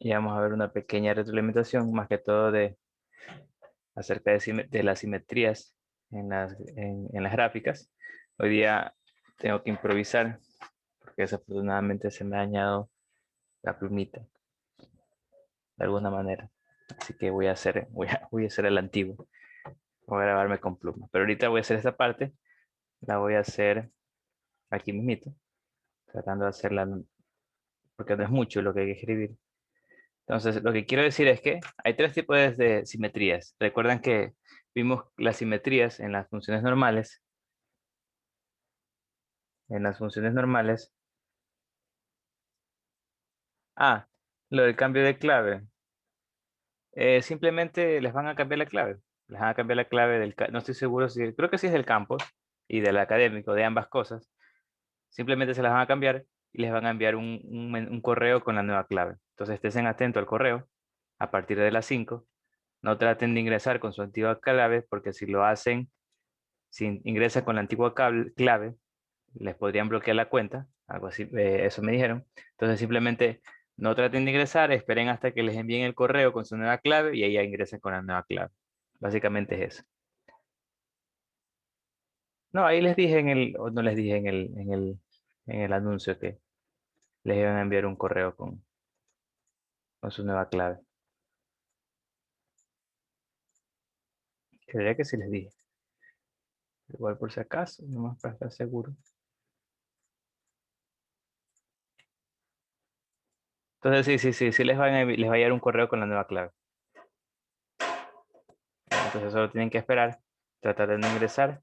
Y vamos a ver una pequeña retroalimentación, más que todo acerca de las simetrías en las gráficas. Hoy día tengo que improvisar, porque desafortunadamente se me ha dañado la plumita, de alguna manera. Así que voy a hacer el antiguo. Voy a grabarme con pluma. Pero ahorita voy a hacer esta parte, la voy a hacer aquí mismito, tratando de hacerla, porque no es mucho lo que hay que escribir. Entonces, lo que quiero decir es que hay tres tipos de simetrías. Recuerdan que vimos las simetrías en las funciones normales. En las funciones normales. Ah, lo del cambio de clave. Simplemente les van a cambiar la clave. Les van a cambiar la clave no estoy seguro si, creo que sí es del campus y del académico, de ambas cosas. Simplemente se las van a cambiar y les van a enviar un correo con la nueva clave. Entonces, estén atentos al correo a partir de las 5. No traten de ingresar con su antigua clave, porque si lo hacen, si ingresan con la antigua clave, les podrían bloquear la cuenta, algo así, eso me dijeron. Entonces simplemente no traten de ingresar, esperen hasta que les envíen el correo con su nueva clave y ahí ya ingresen con la nueva clave. Básicamente es eso. No, ahí les dije o no les dije en el anuncio que les iban a enviar un correo con su nueva clave. Creía que sí les dije. Igual por si acaso, nomás para estar seguro. Entonces sí les va a llegar un correo con la nueva clave. Entonces solo tienen que esperar, tratar de no ingresar.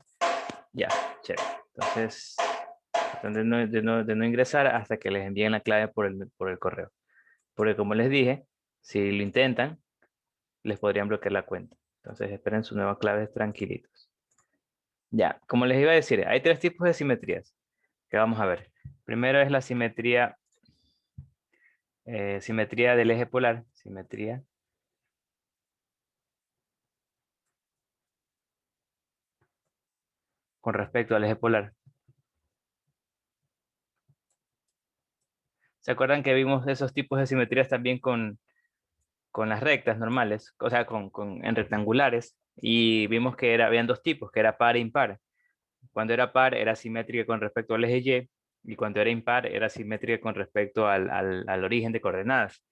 Ya, chévere. Entonces, tratan de no ingresar hasta que les envíen la clave por el correo. Porque como les dije, si lo intentan, les podrían bloquear la cuenta. Entonces, esperen su nueva clave tranquilitos. Ya, como les iba a decir, hay tres tipos de simetrías que vamos a ver. Primero es la simetría del eje polar. Simetría con respecto al eje polar. ¿Se acuerdan que vimos esos tipos de simetrías también con las rectas normales, o sea, en rectangulares, y vimos que habían dos tipos, que era par e impar? Cuando era par era simétrica con respecto al eje y cuando era impar era simétrica con respecto al origen de coordenadas.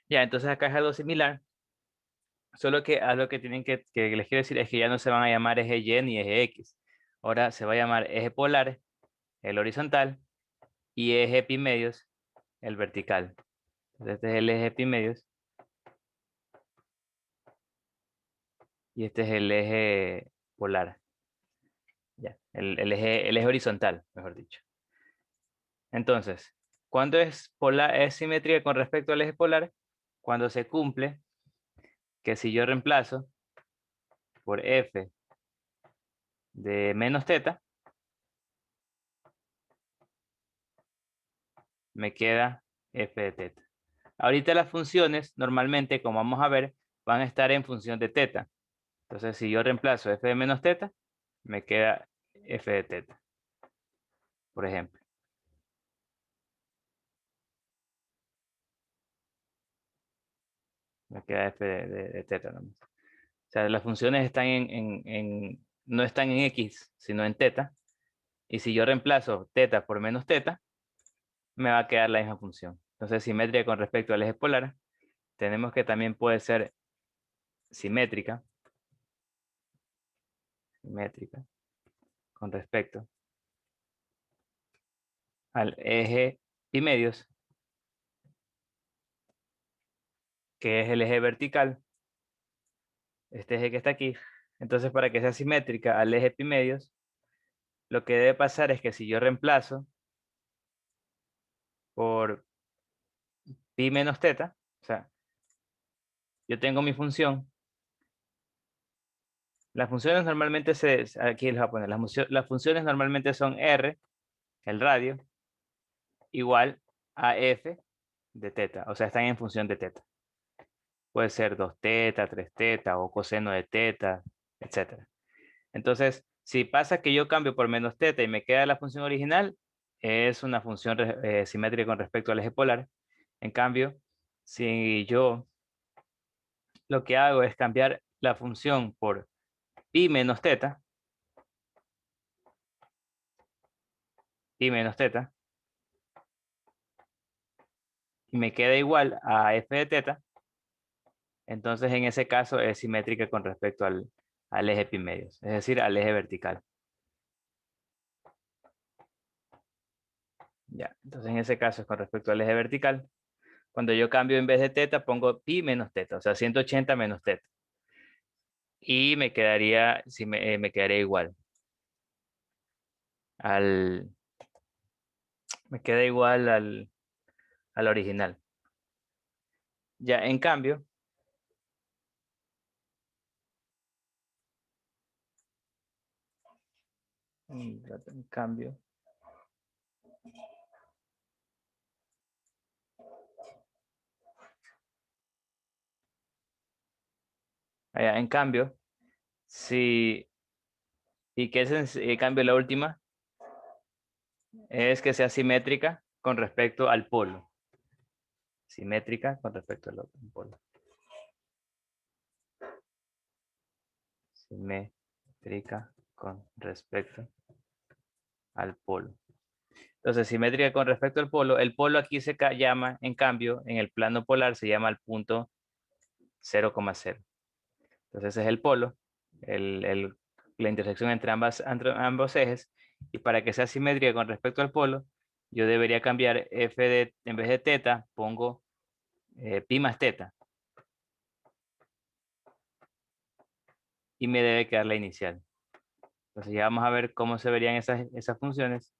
Ya, entonces acá es algo similar, solo que algo que que les quiero decir es que ya no se van a llamar eje Y ni eje X. Ahora se va a llamar eje polar, el horizontal, y eje epimedios, el vertical. Entonces este es el eje epimedios y este es el eje polar. Ya, el eje horizontal, mejor dicho. Entonces, ¿cuándo es simétrica con respecto al eje polar? Cuando se cumple que si yo reemplazo por f de menos teta, me queda f de teta. Ahorita las funciones, normalmente, como vamos a ver, van a estar en función de teta. Entonces, si yo reemplazo f de menos teta, me queda f de teta, por ejemplo. Me queda f de teta nomás. O sea, las funciones no están en x, sino en teta. Y si yo reemplazo teta por menos teta, me va a quedar la misma función. Entonces, simetría con respecto al eje polar, tenemos que también puede ser simétrica, simétrica con respecto al eje y medios, que es el eje vertical, este eje que está aquí. Entonces, para que sea simétrica al eje pi medios, lo que debe pasar es que si yo reemplazo por pi menos teta, o sea, yo tengo mi función. Las funciones normalmente aquí les voy a poner, las funciones normalmente son r, el radio, igual a f de teta, o sea, están en función de teta. Puede ser 2 teta, 3 teta o coseno de teta, etc. Entonces, si pasa que yo cambio por menos teta y me queda la función original, es una función simétrica con respecto al eje polar. En cambio, si yo lo que hago es cambiar la función por pi menos teta, y me queda igual a f de teta, entonces en ese caso es simétrica con respecto al eje pi medios, es decir, al eje vertical. Ya, entonces en ese caso es con respecto al eje vertical. Cuando yo cambio en vez de teta, pongo pi menos teta, o sea, 180 menos teta. Y me quedaría, si me quedaría igual al, me queda igual al original. Ya, en cambio, en cambio, en cambio, si, y que es en cambio la última, es que sea simétrica con respecto al polo. Simétrica con respecto al otro polo. Simétrica con respecto al polo. Entonces, simétrica con respecto al polo. El polo aquí se llama, en cambio, en el plano polar se llama el punto 0,0. Entonces, ese es el polo, la intersección entre ambos ejes. Y para que sea simétrica con respecto al polo, yo debería cambiar f de, en vez de teta, pongo pi más teta. Y me debe quedar la inicial. Entonces ya vamos a ver cómo se verían esas funciones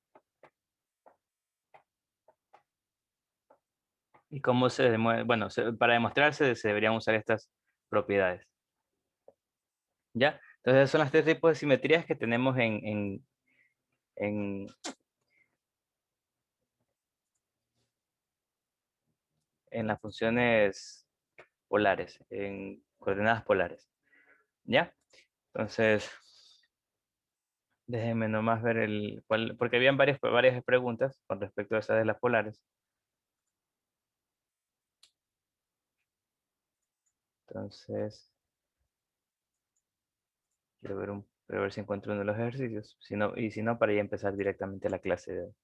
y cómo se demuestra. Bueno, para demostrarse se deberían usar estas propiedades. ¿Ya? Entonces son las tres tipos de simetrías que tenemos en, en las funciones polares, en coordenadas polares. ¿Ya? Entonces, déjenme nomás ver porque habían varias preguntas con respecto a esas de las polares. Entonces, quiero ver si encuentro uno de los ejercicios. Si no, y si no, para ya empezar directamente la clase de hoy.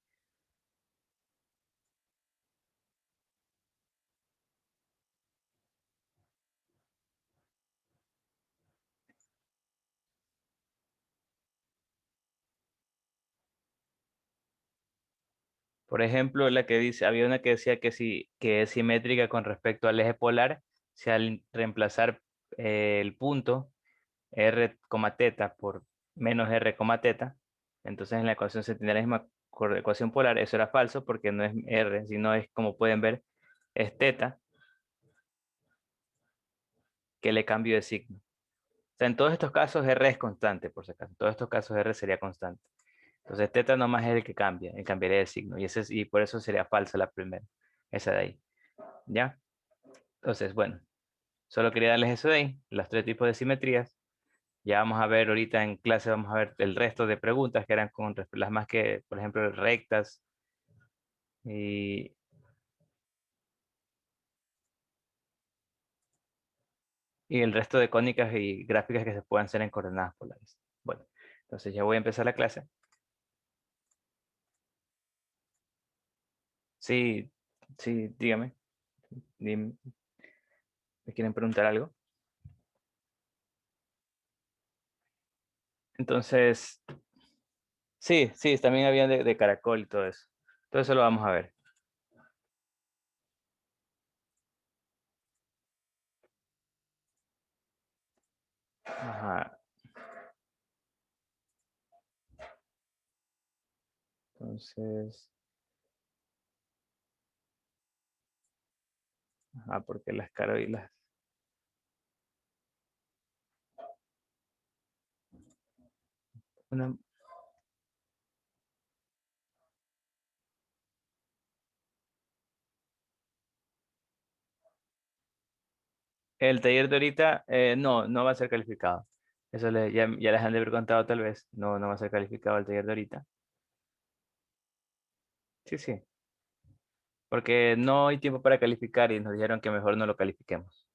Por ejemplo, la que dice, había una que decía que que es simétrica con respecto al eje polar, si al reemplazar el punto r, teta por menos r, teta, entonces en la ecuación se tendría la misma ecuación polar. Eso era falso porque no es r, sino es, como pueden ver, es teta que le cambio de signo. O sea, en todos estos casos r es constante, por si acaso. En todos estos casos r sería constante. Entonces teta nomás es el que cambia, el cambiaría de signo. Y por eso sería falsa la primera, esa de ahí. ¿Ya? Entonces, bueno, solo quería darles eso de ahí, los tres tipos de simetrías. Ya vamos a ver ahorita en clase, vamos a ver el resto de preguntas que eran con las más que, por ejemplo, rectas y, y el resto de cónicas y gráficas que se puedan hacer en coordenadas polares. Bueno, entonces ya voy a empezar la clase. Sí, sí, dígame. Dime, ¿me quieren preguntar algo? Entonces, sí, sí, también había de caracol y todo eso. Todo eso lo vamos a ver. Ajá. Entonces, ajá, porque las carolas. Una, el taller de ahorita, no, no va a ser calificado. Eso ya les han de haber contado tal vez. No, no va a ser calificado el taller de ahorita. Sí, sí. Porque no hay tiempo para calificar y nos dijeron que mejor no lo califiquemos.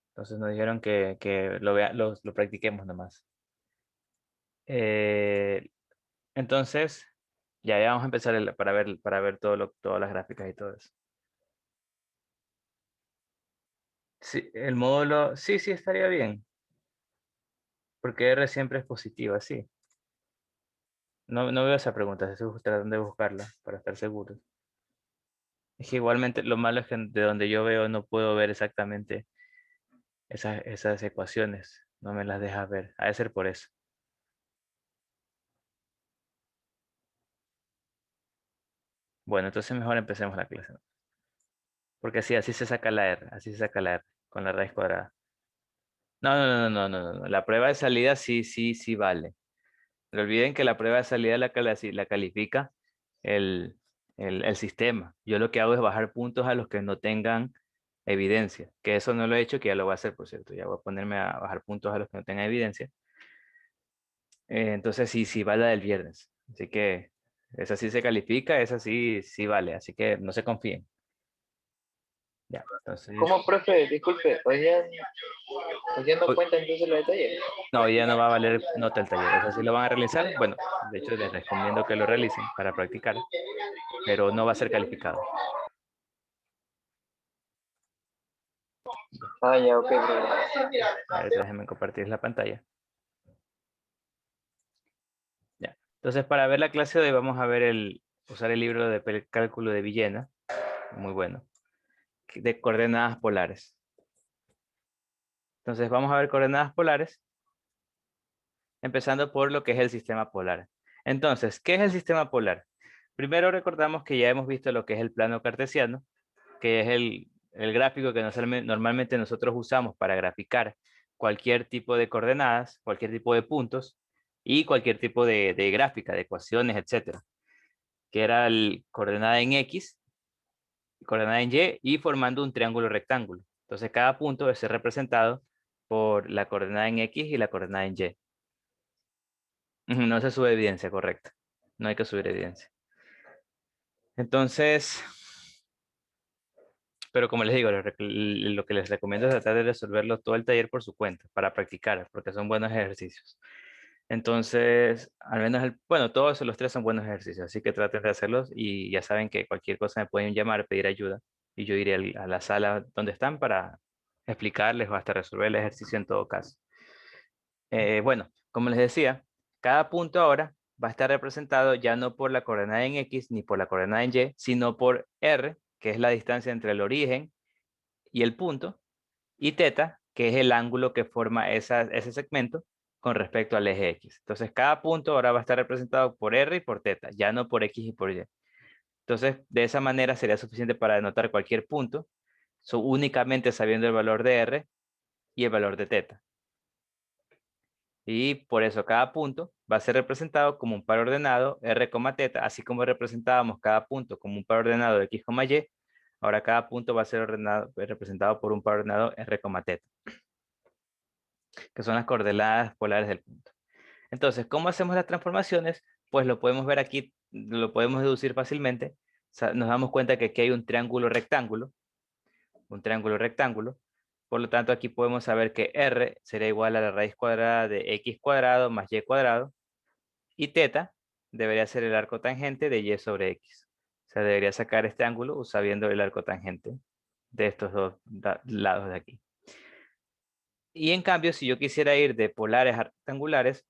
Entonces nos dijeron que lo practiquemos nomás. Eh, entonces, ya vamos a empezar para ver todas las gráficas y todo eso. Sí, el módulo, sí, sí, estaría bien. Porque R siempre es positiva, sí. No veo esa pregunta, estoy tratando de buscarla para estar seguro. Es que igualmente lo malo es que de donde yo veo no puedo ver exactamente esas ecuaciones. No me las deja ver. Ha de ser por eso. Bueno, entonces mejor empecemos la clase, ¿no? Porque sí, así se saca la R, así se saca la R, con la raíz cuadrada. No, no, no, no, no, no, no. La prueba de salida sí, sí, sí vale. No olviden que la prueba de salida la califica el, el sistema. Yo lo que hago es bajar puntos a los que no tengan evidencia. Que eso no lo he hecho, que ya lo voy a hacer, por cierto. Ya voy a ponerme a bajar puntos a los que no tengan evidencia. Entonces sí, sí va la del viernes. Así que esa sí se califica, esa sí, sí vale. Así que no se confíen. Ya, entonces... ¿Cómo, profe? Disculpe, hoy día no hoy- cuenta entonces los detalles. no, ya no va a valer nota el taller. O sea, sí lo van a realizar. Bueno, de hecho les recomiendo que lo realicen para practicar, pero no va a ser calificado. Ah, ya, ok, profe. Ahorita déjenme compartir la pantalla. Ya. Entonces, para ver la clase de hoy vamos a usar el libro de cálculo de Villena, muy bueno, de coordenadas polares. Entonces, vamos a ver coordenadas polares, empezando por lo que es el sistema polar. Entonces, ¿qué es el sistema polar? Primero recordamos que ya hemos visto lo que es el plano cartesiano, que es el gráfico que normalmente nosotros usamos para graficar cualquier tipo de coordenadas, cualquier tipo de puntos y cualquier tipo de gráfica, de ecuaciones, etcétera, que era el coordenada en X, coordenada en Y y formando un triángulo rectángulo. Entonces cada punto debe ser representado por la coordenada en X y la coordenada en Y. No se sube evidencia, correcto. No hay que subir evidencia. Entonces, pero como les digo, lo que les recomiendo es tratar de resolverlo todo el taller por su cuenta, para practicar, porque son buenos ejercicios. Entonces, al menos, bueno, todos los tres son buenos ejercicios, así que traten de hacerlos y ya saben que cualquier cosa me pueden llamar, pedir ayuda y yo iré a la sala donde están para explicarles o hasta resolver el ejercicio en todo caso. Bueno, como les decía, cada punto ahora va a estar representado ya no por la coordenada en X ni por la coordenada en Y, sino por R, que es la distancia entre el origen y el punto, y teta, que es el ángulo que forma ese segmento con respecto al eje X. Entonces, cada punto ahora va a estar representado por R y por teta, ya no por X y por Y. Entonces, de esa manera sería suficiente para denotar cualquier punto, únicamente sabiendo el valor de R y el valor de teta. Y por eso cada punto va a ser representado como un par ordenado R, teta, así como representábamos cada punto como un par ordenado X, Y, ahora cada punto va a ser representado por un par ordenado R, teta, que son las coordenadas polares del punto. Entonces, ¿cómo hacemos las transformaciones? Pues lo podemos ver aquí, lo podemos deducir fácilmente. O sea, nos damos cuenta que aquí hay un triángulo rectángulo. Por lo tanto, aquí podemos saber que R será igual a la raíz cuadrada de X cuadrado más Y cuadrado. Y teta debería ser el arco tangente de Y sobre X. O sea, debería sacar este ángulo sabiendo el arco tangente de estos dos lados de aquí. Y en cambio, si yo quisiera ir de polares a rectangulares,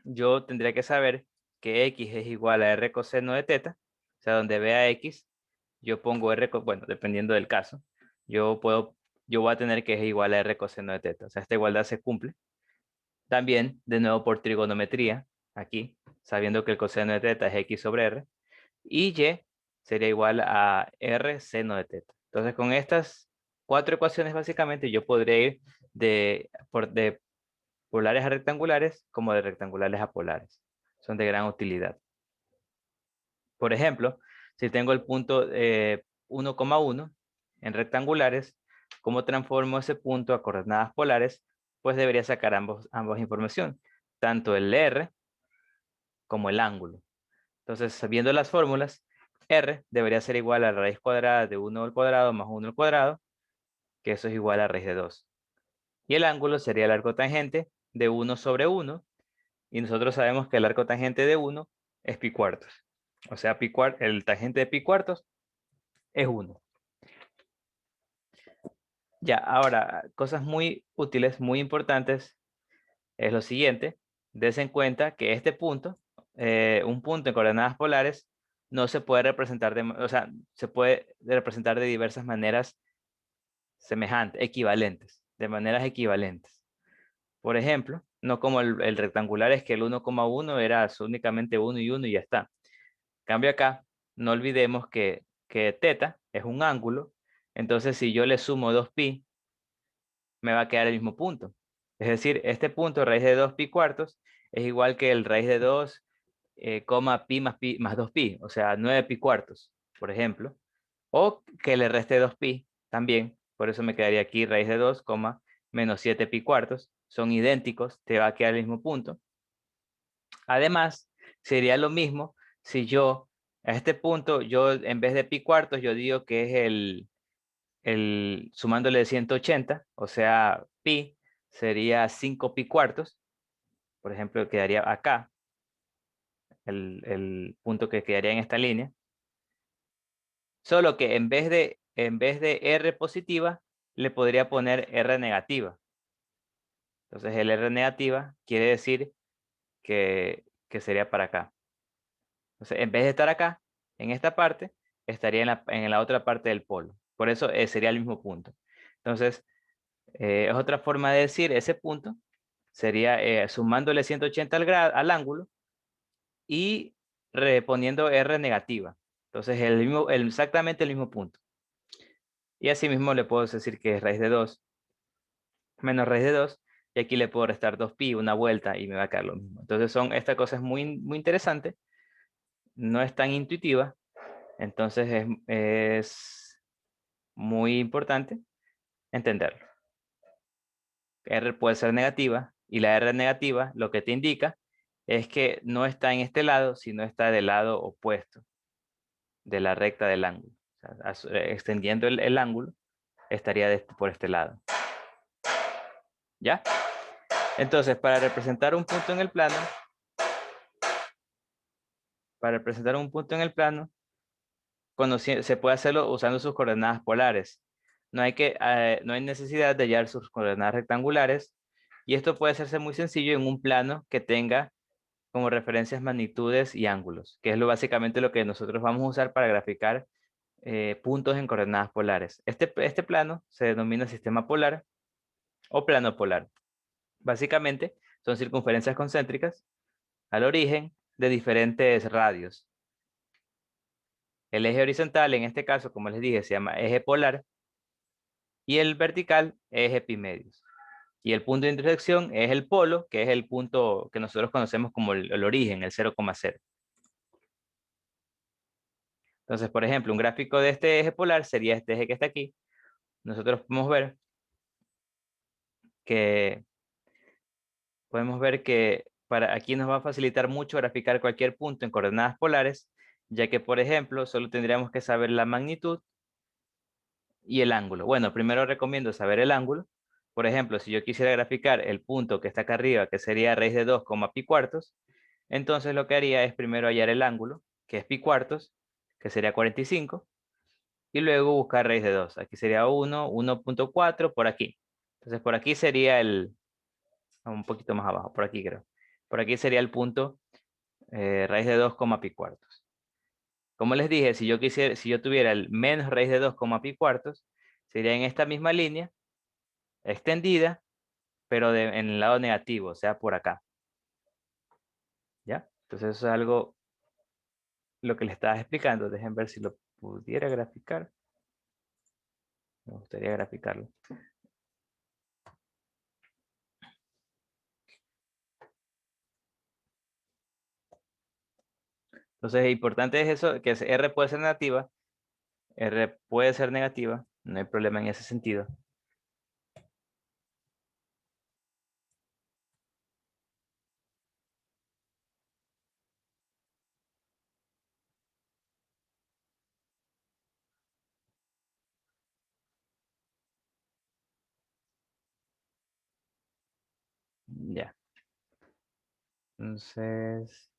yo tendría que saber que X es igual a R coseno de teta. O sea, donde vea X, yo pongo R, bueno, dependiendo del caso, yo voy a tener que es igual a R coseno de teta. O sea, esta igualdad se cumple. También, de nuevo por trigonometría, aquí, sabiendo que el coseno de teta es X sobre R, y Y sería igual a R seno de teta. Entonces, con estas cuatro ecuaciones, básicamente, yo podría ir de polares a rectangulares como de rectangulares a polares. Son de gran utilidad. Por ejemplo, si tengo el punto 1,1 en rectangulares, ¿cómo transformo ese punto a coordenadas polares? Pues debería sacar ambas información, tanto el R como el ángulo. Entonces, sabiendo las fórmulas, R debería ser igual a la raíz cuadrada de 1 al cuadrado más 1 al cuadrado, que eso es igual a raíz de 2. Y el ángulo sería el arco tangente de 1 sobre 1, y nosotros sabemos que el arco tangente de 1 es pi cuartos. O sea, el tangente de pi cuartos es 1. Ya, ahora, cosas muy útiles, muy importantes, es lo siguiente. Des en cuenta que este punto, un punto en coordenadas polares, no se puede representar o sea, se puede representar de diversas maneras semejantes, equivalentes, de maneras equivalentes. Por ejemplo, no como el rectangular es que el 1,1 era únicamente 1 y 1 y ya está. Cambio acá, no olvidemos que teta es un ángulo, entonces si yo le sumo 2pi, me va a quedar el mismo punto. Es decir, este punto, raíz de 2 pi cuartos, es igual que el raíz de 2, pi más 2pi, o sea, 9 pi cuartos, por ejemplo. O que le reste 2pi también, por eso me quedaría aquí raíz de 2, menos 7 pi cuartos. Son idénticos, te va a quedar el mismo punto. Además, sería lo mismo si yo, a este punto, yo en vez de pi cuartos, yo digo que es sumándole 180, o sea, pi sería 5 pi cuartos. Por ejemplo, quedaría acá, el punto que quedaría en esta línea. Solo que en vez de R positiva, le podría poner R negativa. Entonces el R negativa quiere decir que sería para acá. Entonces, en vez de estar acá, en esta parte, estaría en la otra parte del polo. Por eso sería el mismo punto. Entonces, es otra forma de decir ese punto. Sería sumándole 180 al ángulo y reponiendo R negativa. Entonces, exactamente el mismo punto. Y así mismo le puedo decir que es raíz de 2 menos raíz de 2. Y aquí le puedo restar 2pi, una vuelta, y me va a quedar lo mismo. Entonces, esta cosa es muy, muy interesante. No es tan intuitiva. Entonces, es muy importante entenderlo. R puede ser negativa y la R negativa lo que te indica es que no está en este lado, sino está del lado opuesto de la recta del ángulo. O sea, extendiendo el ángulo, estaría por este lado. ¿Ya? Entonces, se puede hacerlo usando sus coordenadas polares. No hay necesidad de hallar sus coordenadas rectangulares, y esto puede hacerse muy sencillo en un plano que tenga como referencias magnitudes y ángulos, que es básicamente lo que nosotros vamos a usar para graficar puntos en coordenadas polares. Este plano se denomina sistema polar o plano polar. Básicamente son circunferencias concéntricas al origen de diferentes radios. El eje horizontal, en este caso, como les dije, se llama eje polar, y el vertical es epimedios. Y el punto de intersección es el polo, que es el punto que nosotros conocemos como el origen, el 0,0. Entonces, por ejemplo, un gráfico de este eje polar sería este eje que está aquí. Nosotros que, podemos ver que para aquí nos va a facilitar mucho graficar cualquier punto en coordenadas polares, ya que, por ejemplo, solo tendríamos que saber la magnitud y el ángulo. Bueno, primero recomiendo saber el ángulo. Por ejemplo, si yo quisiera graficar el punto que está acá arriba, que sería raíz de 2, pi cuartos, entonces lo que haría es primero hallar el ángulo, que es pi cuartos, que sería 45, y luego buscar raíz de 2. Aquí sería 1, 1,4 por aquí. Entonces por aquí sería un poquito más abajo, por aquí creo. Por aquí sería el punto raíz de 2, pi cuartos. Como les dije, si yo tuviera el menos raíz de 2, pi cuartos, sería en esta misma línea, extendida, pero en el lado negativo, o sea, por acá. ¿Ya? Entonces eso es algo lo que les estaba explicando. Dejen ver si lo pudiera graficar. Me gustaría graficarlo. Entonces, importante es eso, que R puede ser negativa, R puede ser negativa, no hay problema en ese sentido. Entonces,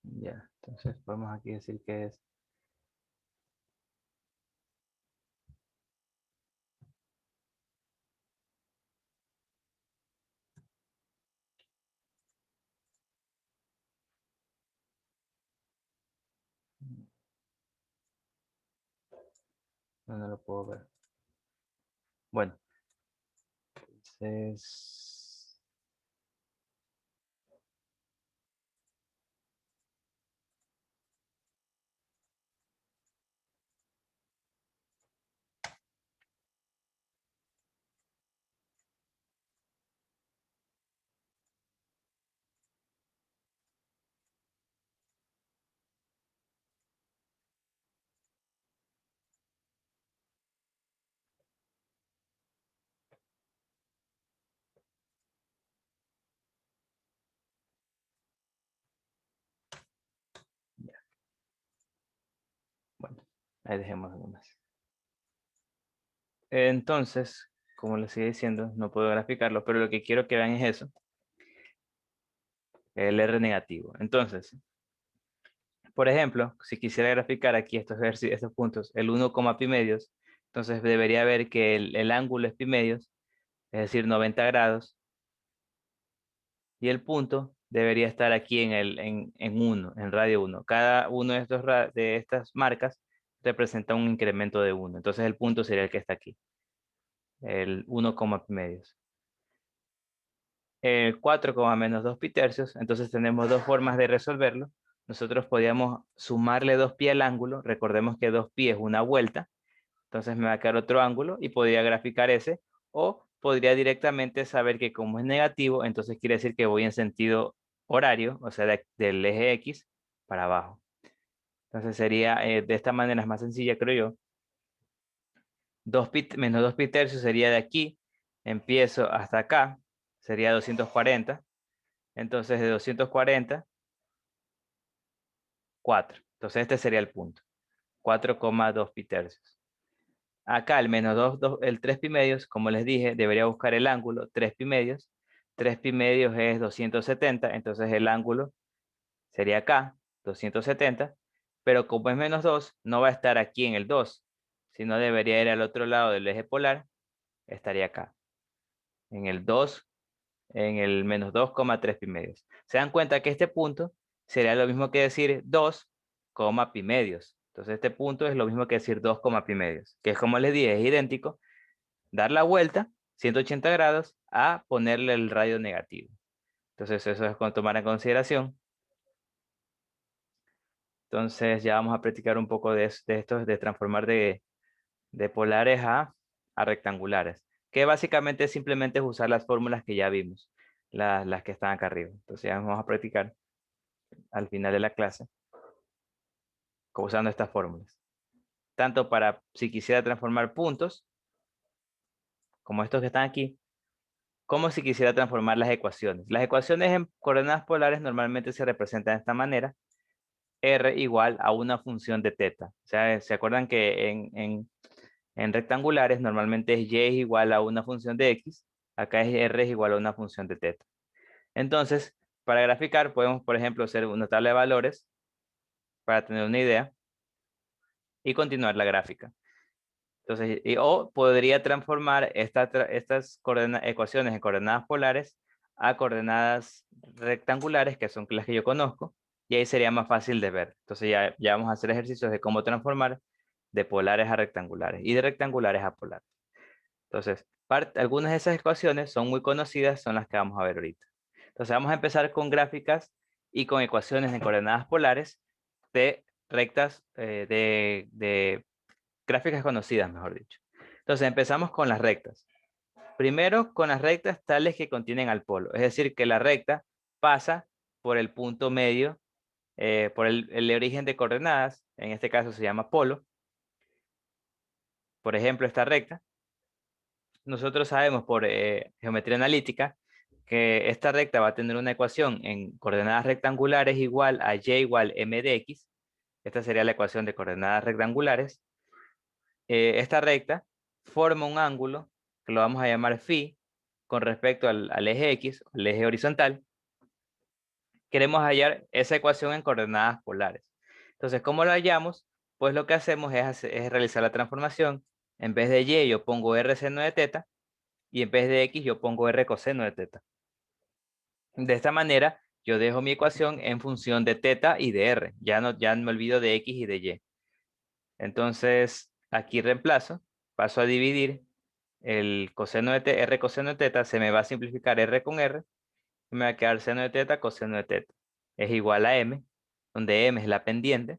ya. Entonces, podemos aquí decir que es no lo puedo ver. Bueno, entonces, ya. Bueno, ahí dejemos algunas. Entonces, como les sigue diciendo, no puedo graficarlo, pero lo que quiero que vean es eso, el R negativo. Entonces, por ejemplo, si quisiera graficar aquí estos puntos, el 1, pi medios, entonces debería ver que el ángulo es pi medios, es decir, 90 grados, y el punto debería estar aquí en 1, en radio 1. Cada uno de, de estas marcas representa un incremento de 1. Entonces el punto sería el que está aquí, el 1, pi medios. El 4, menos 2 pi tercios, entonces tenemos dos formas de resolverlo. Nosotros podíamos sumarle 2 pi al ángulo, recordemos que 2 pi es una vuelta, entonces me va a quedar otro ángulo y podría graficar ese, o podría directamente saber que como es negativo, entonces quiere decir que voy en sentido horario, o sea, del eje X para abajo. Entonces sería, de esta manera es más sencilla, creo yo. 2 pi, menos 2 pi tercios sería de aquí, empiezo hasta acá, sería 240. Entonces de 240, 4. Entonces este sería el punto, 4,2 pi tercios. Acá el menos 2, el 3 pi medios, como les dije, debería buscar el ángulo 3 pi medios. 3 pi medios es 270, entonces el ángulo sería acá, 270, pero como es menos 2, no va a estar aquí en el 2, sino debería ir al otro lado del eje polar, estaría acá, en el 2, en el menos 2,3 pi medios. Se dan cuenta que este punto sería lo mismo que decir 2, pi medios. Entonces este punto es lo mismo que decir 2, pi medios, que es como les dije, es idéntico dar la vuelta 180 grados a ponerle el radio negativo. Entonces eso es con tomar en consideración. Entonces ya vamos a practicar un poco de esto, de transformar de polares a rectangulares, que básicamente simplemente es usar las fórmulas que ya vimos, las que están acá arriba. Entonces ya vamos a practicar al final de la clase usando estas fórmulas. Tanto para si quisiera transformar puntos, como estos que están aquí, como si quisiera transformar las ecuaciones. Las ecuaciones en coordenadas polares normalmente se representan de esta manera. R igual a una función de teta. O sea, ¿se acuerdan que en rectangulares normalmente es y es igual a una función de x? Acá es r es igual a una función de teta. Entonces, para graficar podemos, por ejemplo, hacer una tabla de valores para tener una idea y continuar la gráfica. Entonces, o podría transformar estas ecuaciones en coordenadas polares a coordenadas rectangulares, que son las que yo conozco, y ahí sería más fácil de ver. Entonces ya vamos a hacer ejercicios de cómo transformar de polares a rectangulares y de rectangulares a polares. Entonces, algunas de esas ecuaciones son muy conocidas, son las que vamos a ver ahorita. Entonces vamos a empezar con gráficas y con ecuaciones en coordenadas polares de rectas, de gráficas conocidas, mejor dicho. Entonces empezamos con las rectas. Primero con las rectas tales que contienen al polo, es decir, que la recta pasa por el punto medio por el origen de coordenadas, en este caso se llama polo. Por ejemplo, esta recta. Nosotros sabemos por geometría analítica que esta recta va a tener una ecuación en coordenadas rectangulares igual a y igual m de x. Esta sería la ecuación de coordenadas rectangulares. Esta recta forma un ángulo que lo vamos a llamar phi con respecto al eje x, al eje horizontal. Queremos hallar esa ecuación en coordenadas polares. Entonces, ¿cómo lo hallamos? Pues lo que hacemos es realizar la transformación. En vez de y yo pongo r seno de teta y en vez de x yo pongo r coseno de teta. De esta manera yo dejo mi ecuación en función de teta y de r. Ya no me olvido de x y de y. Entonces aquí reemplazo, paso a dividir el coseno de teta, r coseno de teta, se me va a simplificar r con r, y me va a quedar seno de teta coseno de teta. Es igual a m, donde m es la pendiente.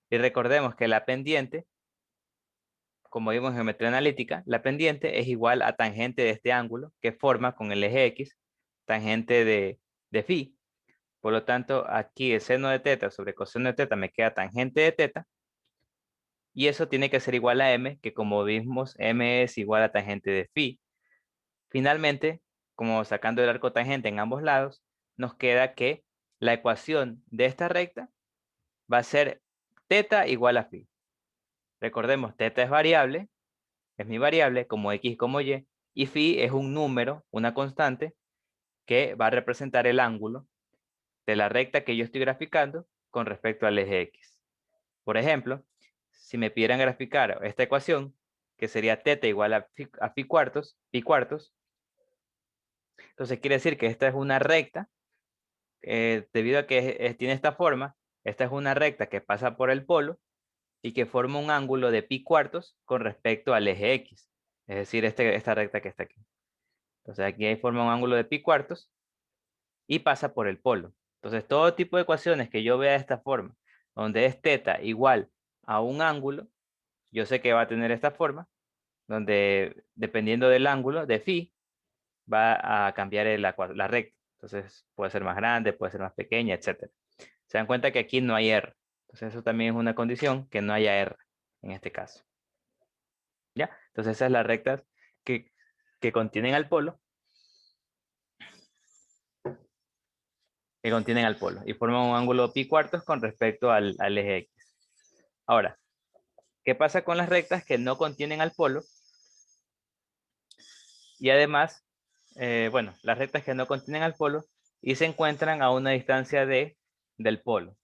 Y recordemos que la pendiente, como vimos en geometría analítica, la pendiente es igual a tangente de este ángulo que forma con el eje x, tangente de phi. Por lo tanto, aquí el seno de teta sobre coseno de teta me queda tangente de teta. Y eso tiene que ser igual a m, que como vimos, m es igual a tangente de phi. Finalmente, como sacando el arco tangente en ambos lados, nos queda que la ecuación de esta recta va a ser teta igual a phi. Recordemos, teta es mi variable, como x como y phi es un número, una constante, que va a representar el ángulo de la recta que yo estoy graficando con respecto al eje x. Por ejemplo, si me pidieran graficar esta ecuación, que sería teta igual a phi cuartos, entonces quiere decir que esta es una recta, debido a que tiene esta forma, esta es una recta que pasa por el polo y que forma un ángulo de pi cuartos con respecto al eje x, es decir, esta recta que está aquí. Entonces aquí forma un ángulo de pi cuartos y pasa por el polo. Entonces todo tipo de ecuaciones que yo vea de esta forma, donde es teta igual a un ángulo, yo sé que va a tener esta forma, donde dependiendo del ángulo de phi, va a cambiar la recta. Entonces puede ser más grande, puede ser más pequeña, etc. Se dan cuenta que aquí no hay R. Entonces eso también es una condición, que no haya R en este caso. ¿Ya? Entonces esas son las rectas que contienen al polo. Que contienen al polo y forman un ángulo pi cuartos con respecto al eje X. Ahora, ¿qué pasa con las rectas que no contienen al polo? Y además, bueno, las rectas que no contienen al polo y se encuentran a una distancia del polo.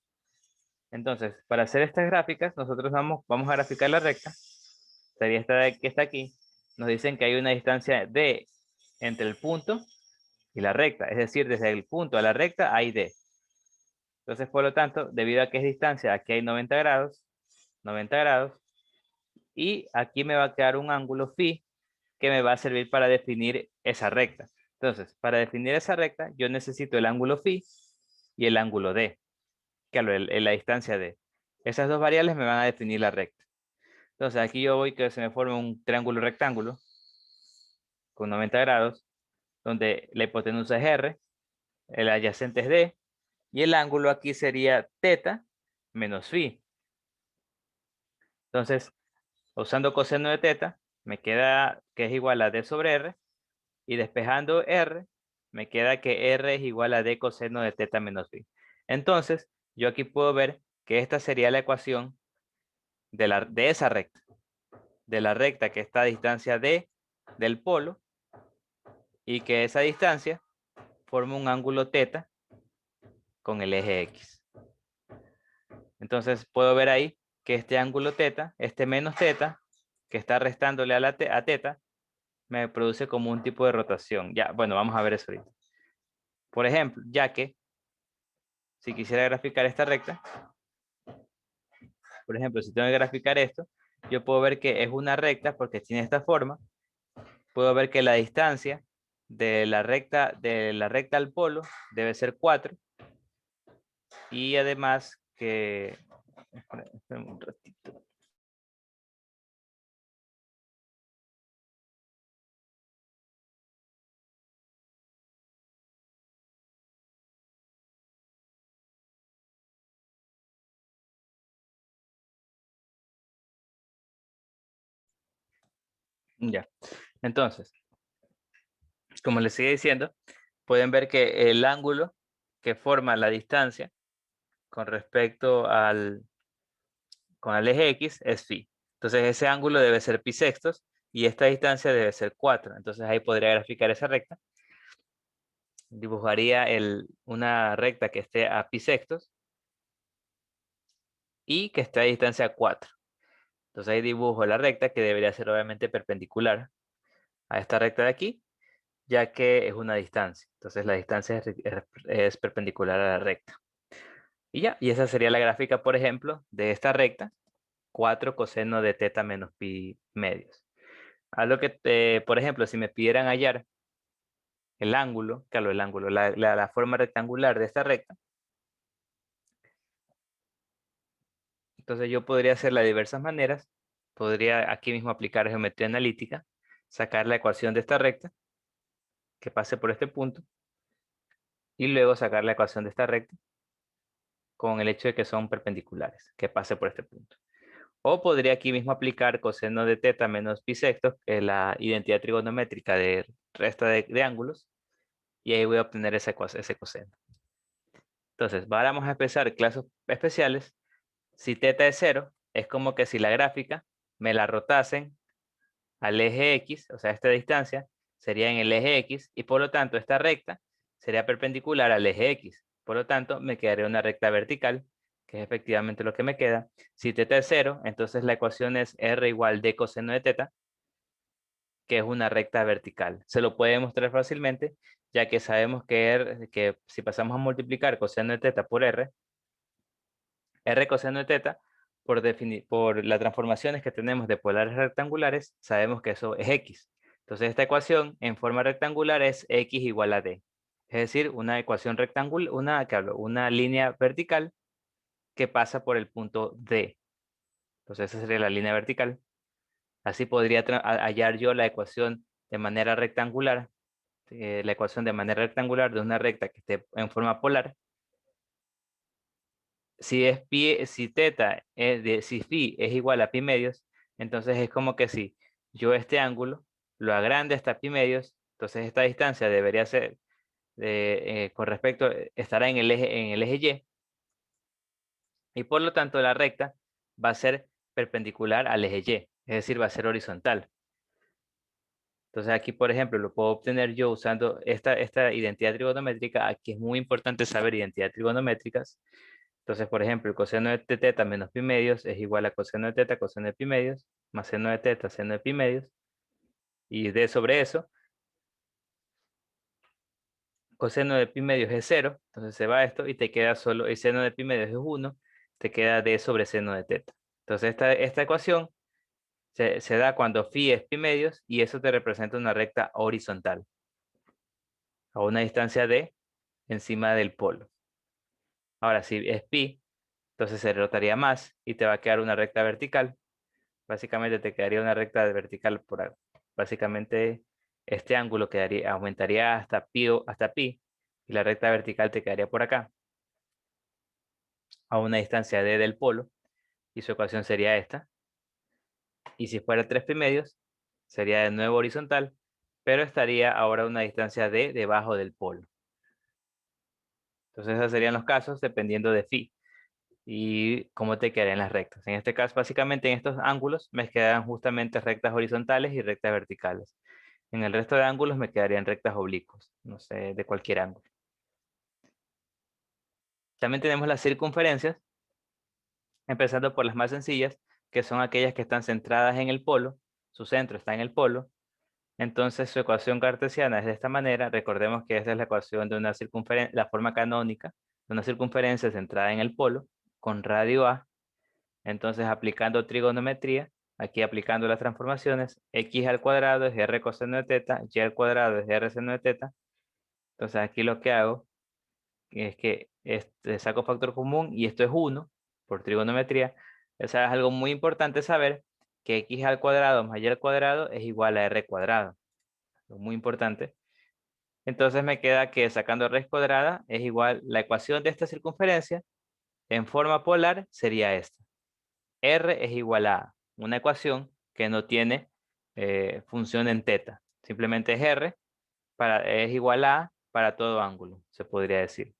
Entonces, para hacer estas gráficas, nosotros vamos a graficar la recta. Sería esta que está aquí. Nos dicen que hay una distancia d entre el punto y la recta. Es decir, desde el punto a la recta hay d. Entonces, por lo tanto, debido a que es distancia, aquí hay 90 grados, 90 grados. Y aquí me va a quedar un ángulo phi que me va a servir para definir esa recta. Entonces, para definir esa recta, yo necesito el ángulo phi y el ángulo d, que es la distancia d. Esas dos variables me van a definir la recta. Entonces, aquí yo voy que se me forme un triángulo rectángulo con 90 grados, donde la hipotenusa es r, el adyacente es d, y el ángulo aquí sería teta menos phi. Entonces, usando coseno de teta, me queda que es igual a d sobre r, y despejando r, me queda que r es igual a d coseno de teta menos phi. Entonces, yo aquí puedo ver que esta sería la ecuación de esa recta, de la recta que está a distancia d del polo, y que esa distancia forma un ángulo teta con el eje x. Entonces, puedo ver ahí que este ángulo teta, este menos teta, que está restándole a teta, me produce como un tipo de rotación. Ya, bueno, vamos a ver eso ahorita. Por ejemplo, ya que si quisiera graficar esta recta, por ejemplo, si tengo que graficar esto, yo puedo ver que es una recta porque tiene esta forma. Puedo ver que la distancia de la recta al polo debe ser 4. Y además que... espera un ratito. Ya. Entonces, como les sigue diciendo, pueden ver que el ángulo que forma la distancia con respecto con el eje X es phi. Entonces ese ángulo debe ser pi sextos y esta distancia debe ser 4. Entonces ahí podría graficar esa recta. Dibujaría una recta que esté a pi sextos y que esté a distancia 4. Entonces ahí dibujo la recta que debería ser obviamente perpendicular a esta recta de aquí, ya que es una distancia. Entonces la distancia es perpendicular a la recta. Y ya, y esa sería la gráfica, por ejemplo, de esta recta, 4 coseno de teta menos pi medios. A lo que, por ejemplo, si me pidieran hallar el ángulo, claro, el ángulo, la forma rectangular de esta recta, entonces yo podría hacerla de diversas maneras. Podría aquí mismo aplicar geometría analítica, sacar la ecuación de esta recta, que pase por este punto, y luego sacar la ecuación de esta recta con el hecho de que son perpendiculares, que pase por este punto. O podría aquí mismo aplicar coseno de teta menos pi sextos, que es la identidad trigonométrica de resta de ángulos, y ahí voy a obtener ese coseno. Entonces, ahora vamos a empezar clases especiales. Si teta es 0, es como que si la gráfica me la rotasen al eje X, o sea, esta distancia sería en el eje X, y por lo tanto esta recta sería perpendicular al eje X. Por lo tanto, me quedaría una recta vertical, que es efectivamente lo que me queda. Si teta es 0, entonces la ecuación es R igual D coseno de teta, que es una recta vertical. Se lo puede demostrar fácilmente, ya que sabemos que si pasamos a multiplicar coseno de teta por R coseno de teta, por las transformaciones que tenemos de polares rectangulares, sabemos que eso es X. Entonces esta ecuación en forma rectangular es X igual a D. Es decir, una ecuación rectangular, una línea vertical que pasa por el punto D. Entonces esa sería la línea vertical. Así podría hallar yo la ecuación de manera rectangular, la ecuación de manera rectangular de una recta que esté en forma polar. Si teta si phi es igual a pi medios, entonces es como que si yo este ángulo lo agrande hasta pi medios, entonces esta distancia debería ser con respecto, estará en el eje Y por lo tanto la recta va a ser perpendicular al eje Y, es decir, va a ser horizontal. Entonces aquí, por ejemplo, lo puedo obtener yo usando esta identidad trigonométrica. Aquí es muy importante saber identidades trigonométricas. Entonces, por ejemplo, el coseno de teta menos pi medios es igual a coseno de teta coseno de pi medios, más seno de teta seno de pi medios. Y de sobre eso, coseno de pi medios es 0, entonces se va esto y te queda solo, el seno de pi medios es 1, te queda d sobre seno de teta. Entonces esta ecuación se da cuando phi es pi medios y eso te representa una recta horizontal a una distancia d encima del polo. Ahora, si es pi, entonces se rotaría más y te va a quedar una recta vertical. Básicamente te quedaría una recta vertical por ahí. Básicamente este ángulo aumentaría hasta pi y la recta vertical te quedaría por acá a una distancia d del polo y su ecuación sería esta. Y si fuera 3 pi medios, sería de nuevo horizontal, pero estaría ahora a una distancia d debajo del polo. Entonces esos serían los casos dependiendo de phi y cómo te quedarían las rectas. En este caso, básicamente en estos ángulos me quedan justamente rectas horizontales y rectas verticales. En el resto de ángulos me quedarían rectas oblicuas, no sé, de cualquier ángulo. También tenemos las circunferencias, empezando por las más sencillas, que son aquellas que están centradas en el polo, su centro está en el polo. Entonces su ecuación cartesiana es de esta manera. Recordemos que esta es la ecuación de una circunferencia, la forma canónica de una circunferencia centrada en el polo con radio A. Entonces aplicando trigonometría, aquí aplicando las transformaciones, x al cuadrado es r coseno de teta, y al cuadrado es r seno de teta. Entonces aquí lo que hago es que saco factor común y esto es 1 por trigonometría. Eso es algo muy importante saber, que x al cuadrado más y al cuadrado es igual a r cuadrado. Muy importante. Entonces me queda que sacando raíz cuadrada es igual, la ecuación de esta circunferencia en forma polar sería esta. R es igual a una ecuación que no tiene función en teta. Simplemente es R, es igual a para todo ángulo, se podría decir.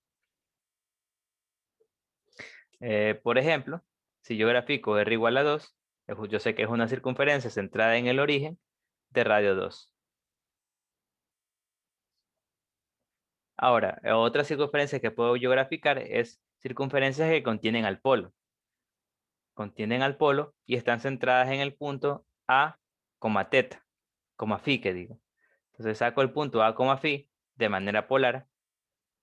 Por ejemplo, si yo grafico R igual a 2, yo sé que es una circunferencia centrada en el origen de radio 2. Ahora, otra circunferencia que puedo yo graficar es circunferencias que contienen al polo. Contienen al polo y están centradas en el punto A, teta, phi que digo. Entonces saco el punto A, phi de manera polar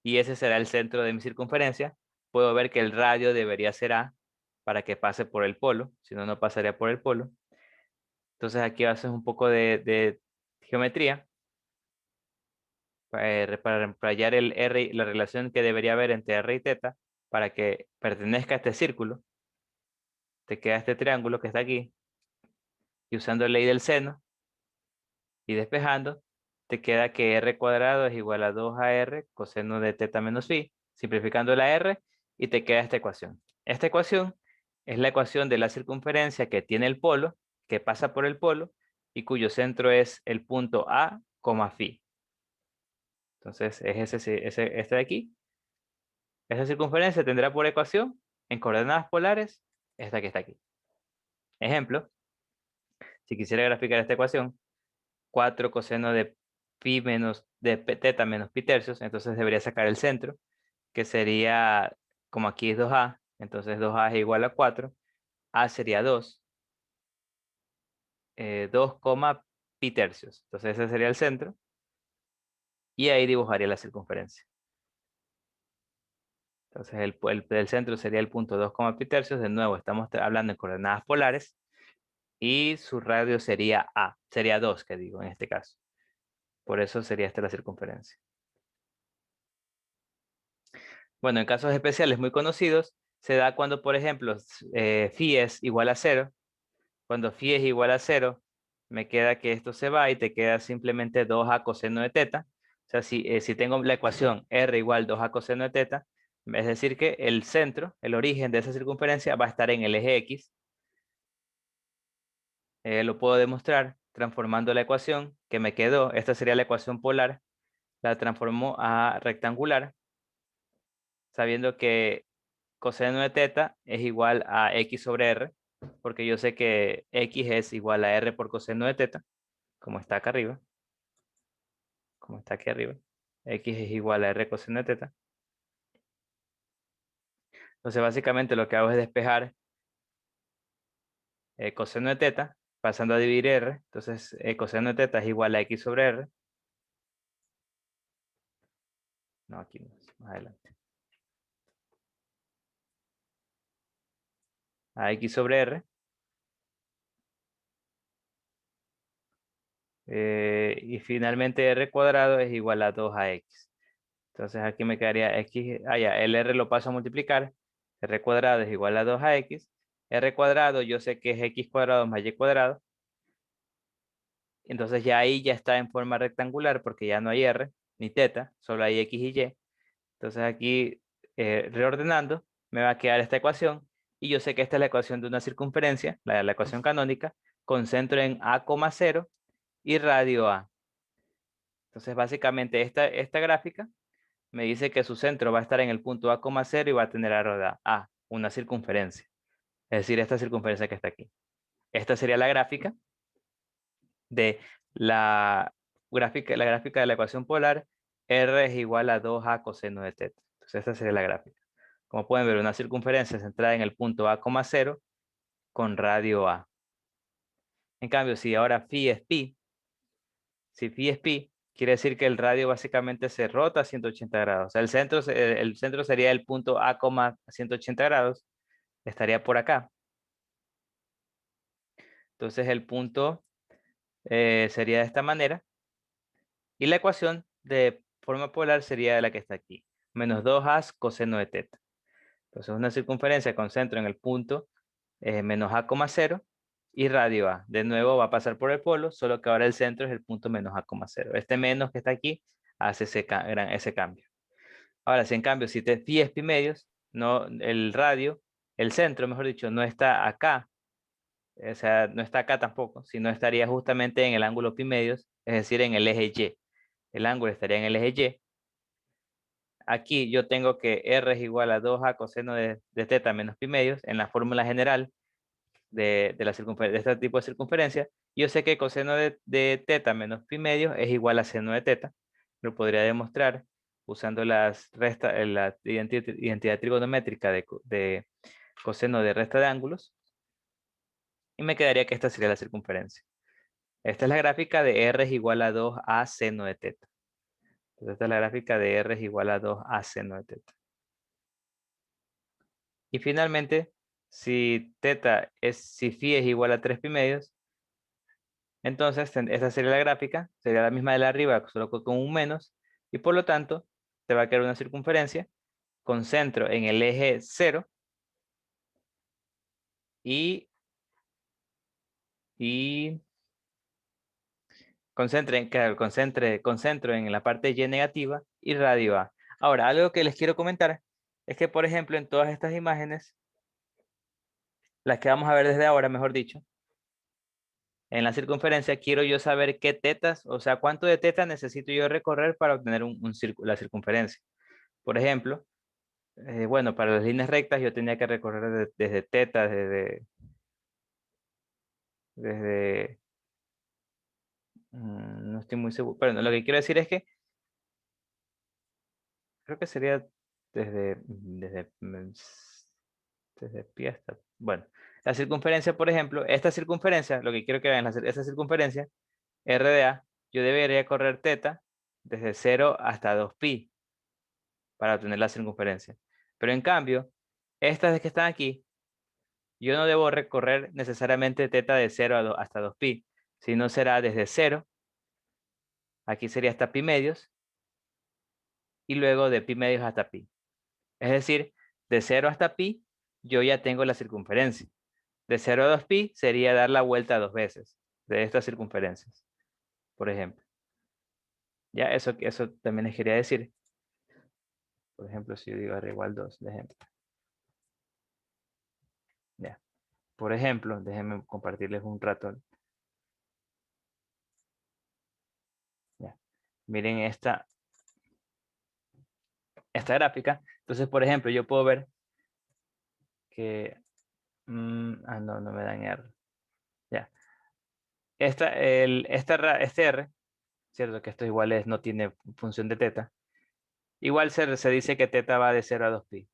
y ese será el centro de mi circunferencia. Puedo ver que el radio debería ser A para que pase por el polo, si no, no pasaría por el polo. Entonces aquí haces un poco de geometría para hallar el R, la relación que debería haber entre R y teta para que pertenezca a este círculo. Te queda este triángulo que está aquí y usando la ley del seno y despejando, te queda que R cuadrado es igual a 2AR coseno de teta menos phi, simplificando la R y te queda esta ecuación. Esta ecuación es la ecuación de la circunferencia que tiene el polo, que pasa por el polo y cuyo centro es el punto A, phi. Entonces es este de aquí. Esa circunferencia tendrá por ecuación en coordenadas polares esta que está aquí. Ejemplo, si quisiera graficar esta ecuación, 4 coseno de pi menos de teta menos pi tercios, entonces debería sacar el centro, que sería, como aquí es 2a, entonces 2a es igual a 4, a sería 2, 2, pi tercios, entonces ese sería el centro, y ahí dibujaría la circunferencia. Entonces el centro sería el punto 2, pi tercios, de nuevo estamos hablando en coordenadas polares, y su radio sería a, sería 2 que digo en este caso. Por eso sería esta la circunferencia. Bueno, en casos especiales muy conocidos, se da cuando, por ejemplo, phi es igual a 0. Cuando phi es igual a 0, me queda que esto se va y te queda simplemente 2a coseno de teta. O sea, si tengo la ecuación r igual 2a coseno de teta, es decir que el centro, el origen de esa circunferencia va a estar en el eje X. Lo puedo demostrar transformando la ecuación que me quedó. Esta sería la ecuación polar. La transformo a rectangular, sabiendo que coseno de teta es igual a x sobre r, porque yo sé que x es igual a r por coseno de teta, como está acá arriba, como está aquí arriba. X es igual a r coseno de teta. Entonces básicamente lo que hago es despejar coseno de teta, pasando a dividir r. Entonces coseno de teta es igual a x sobre r. No, aquí no, más adelante. A x sobre r. Y finalmente r cuadrado es igual a 2ax. Entonces aquí me quedaría x, ya, el r lo paso a multiplicar. R cuadrado es igual a 2ax. R cuadrado yo sé que es x cuadrado más y cuadrado. Entonces ya ahí ya está en forma rectangular porque ya no hay r ni teta, solo hay x y y. Entonces aquí reordenando me va a quedar esta ecuación y yo sé que esta es la ecuación de una circunferencia, la ecuación canónica, con centro en a, 0 y radio a. Entonces básicamente esta gráfica me dice que su centro va a estar en el punto a, 0 y va a tener a A, una circunferencia. Es decir, esta circunferencia que está aquí. Esta sería la gráfica de la gráfica de la ecuación polar. R es igual a 2a coseno de teta. Entonces esta sería la gráfica. Como pueden ver, una circunferencia centrada en el punto a, 0 con radio a. En cambio, si ahora phi es pi, si phi es pi, quiere decir que el radio básicamente se rota a 180 grados. O sea, el centro sería el punto a, 180 grados. Estaría por acá. Entonces el punto sería de esta manera. Y la ecuación de forma polar sería la que está aquí. Menos 2a coseno de teta. Entonces una circunferencia con centro en el punto menos a, 0 y radio a. De nuevo va a pasar por el polo, solo que ahora el centro es el punto menos a, 0. Este menos que está aquí hace ese cambio. Ahora, si en cambio, si te phi es pi medios, no, el radio, el centro, mejor dicho, no está acá, O sea, no está acá tampoco, sino estaría justamente en el ángulo pi medios, es decir, en el eje Y. El ángulo estaría en el eje Y. Aquí yo tengo que R es igual a 2a coseno de teta menos pi medios en la fórmula general de este tipo de circunferencia. Yo sé que coseno de teta menos pi medios es igual a seno de teta. Lo podría demostrar usando la identidad trigonométrica de coseno de resta de ángulos. Y me quedaría que esta sería la circunferencia. Esta es la gráfica de R es igual a 2a seno de teta. Entonces esta es la gráfica de R es igual a 2a seno de teta. Y finalmente, si phi es igual a 3 pi medios, entonces esta sería la gráfica, sería la misma de la arriba, solo con un menos, y por lo tanto, te va a quedar una circunferencia con centro en el eje 0 y concentro en la parte Y negativa y radio A. Ahora, algo que les quiero comentar es que, por ejemplo, en todas estas imágenes, las que vamos a ver desde ahora, mejor dicho, en la circunferencia, quiero yo saber qué tetas, o sea, cuánto de teta necesito yo recorrer para obtener la circunferencia. Por ejemplo, bueno, para las líneas rectas yo tenía que recorrer desde teta, desde, no estoy muy seguro, pero no, lo que quiero decir es que creo que sería desde pie hasta, bueno, la circunferencia, por ejemplo, esta circunferencia, lo que quiero que vean, esta circunferencia, R de A, yo debería correr teta desde 0 hasta 2pi para obtener la circunferencia. Pero en cambio, estas que están aquí, yo no debo recorrer necesariamente teta de 0 hasta 2pi, sino será desde 0, aquí sería hasta pi medios, y luego de pi medios hasta pi. Es decir, de 0 hasta pi, yo ya tengo la circunferencia. De 0 a 2pi sería dar la vuelta 2 veces de estas circunferencias, por ejemplo. Ya, eso también les quería decir. Por ejemplo, si yo digo R igual 2, de ejemplo. Ya. Por ejemplo, déjenme compartirles un rato. Ya. Miren esta gráfica. Entonces, por ejemplo, yo puedo ver que... no me dan R. Ya. Este R, cierto que esto igual no tiene función de teta. Igual se dice que teta va de 0 a 2pi.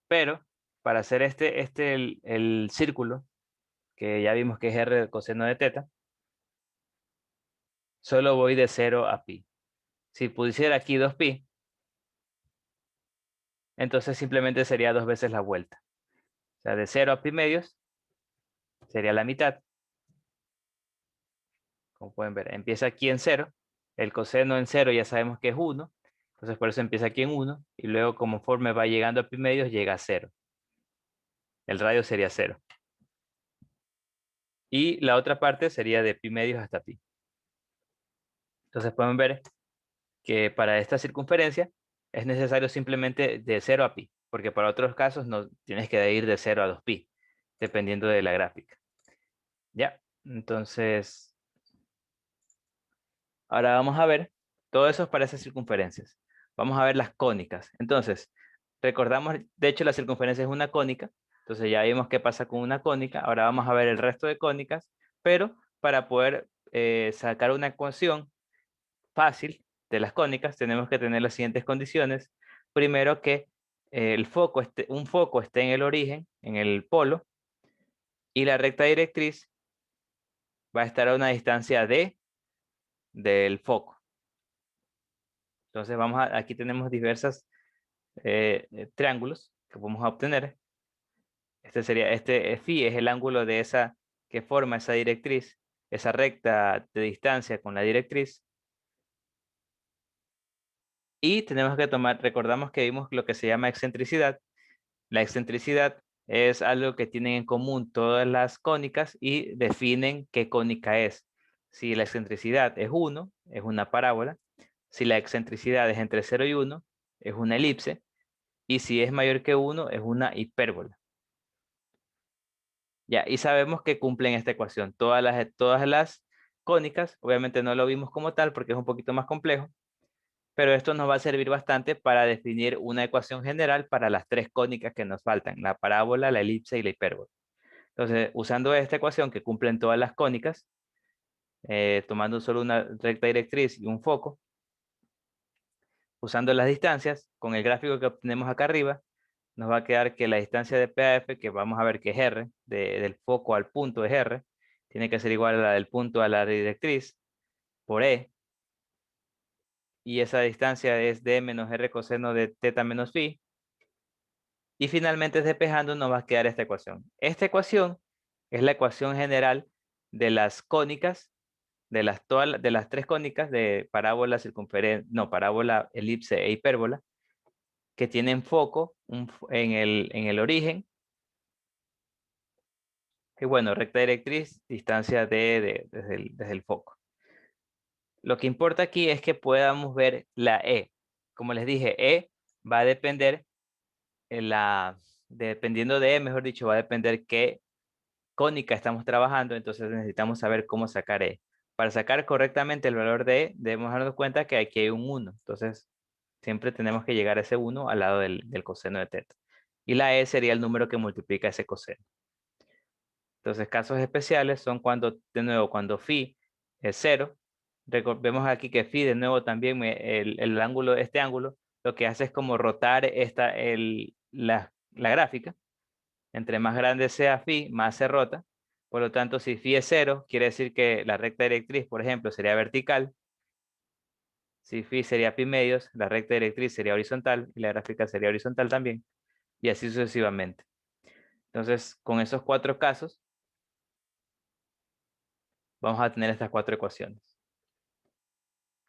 Pero para hacer el círculo, que ya vimos que es R coseno de teta, solo voy de 0 a pi. Si pusiera aquí 2pi, entonces simplemente sería 2 veces la vuelta. O sea, de 0 a pi medios sería la mitad. Como pueden ver, empieza aquí en 0. El coseno en 0 ya sabemos que es 1. Entonces por eso empieza aquí en 1. Y luego conforme va llegando a pi medios llega a 0. El radio sería 0. Y la otra parte sería de pi medios hasta pi. Entonces pueden ver que para esta circunferencia es necesario simplemente de 0 a pi. Porque para otros casos no tienes que ir de 0 a 2pi. Dependiendo de la gráfica. Ya. Entonces, ahora vamos a ver, todo eso es para esas circunferencias. Vamos a ver las cónicas. Entonces, recordamos, de hecho la circunferencia es una cónica, entonces ya vimos qué pasa con una cónica, ahora vamos a ver el resto de cónicas, pero para poder sacar una ecuación fácil de las cónicas tenemos que tener las siguientes condiciones. Primero que un foco esté en el origen, en el polo, y la recta directriz va a estar a una distancia d del foco. Entonces aquí tenemos diversos triángulos que podemos obtener. Este phi es el ángulo de esa que forma esa directriz, esa recta de distancia con la directriz. Y tenemos que recordamos que vimos lo que se llama excentricidad. La excentricidad es algo que tienen en común todas las cónicas y definen qué cónica es. Si la excentricidad es 1, es una parábola. Si la excentricidad es entre 0 y 1, es una elipse. Y si es mayor que 1, es una hipérbola. Ya, y sabemos que cumplen esta ecuación. Todas las cónicas, obviamente no lo vimos como tal porque es un poquito más complejo, pero esto nos va a servir bastante para definir una ecuación general para las tres cónicas que nos faltan, la parábola, la elipse y la hipérbola. Entonces, usando esta ecuación que cumplen todas las cónicas, tomando solo una recta directriz y un foco, usando las distancias, con el gráfico que obtenemos acá arriba, nos va a quedar que la distancia de PAF, que vamos a ver que es R, del foco al punto es R, tiene que ser igual a la del punto a la directriz, por E, y esa distancia es D menos R coseno de teta menos phi, y finalmente despejando nos va a quedar esta ecuación. Esta ecuación es la ecuación general de las cónicas, de las tres cónicas de parábola, no, parábola, elipse e hipérbola, que tienen foco en el origen. Y bueno, recta directriz, distancia desde el foco. Lo que importa aquí es que podamos ver la E. Como les dije, E va a depender, dependiendo de E, mejor dicho, va a depender qué cónica estamos trabajando, entonces necesitamos saber cómo sacar E. Para sacar correctamente el valor de E, debemos darnos cuenta que aquí hay un 1. Entonces, siempre tenemos que llegar a ese 1 al lado del coseno de teta. Y la E sería el número que multiplica ese coseno. Entonces, casos especiales son cuando, de nuevo, cuando phi es 0. Vemos aquí que phi, de nuevo, también el ángulo, este ángulo, lo que hace es como rotar la gráfica. Entre más grande sea phi, más se rota. Por lo tanto, si phi es 0, quiere decir que la recta directriz, por ejemplo, sería vertical. Si phi sería pi medios, la recta directriz sería horizontal y la gráfica sería horizontal también. Y así sucesivamente. Entonces, con esos cuatro casos, vamos a tener estas cuatro ecuaciones.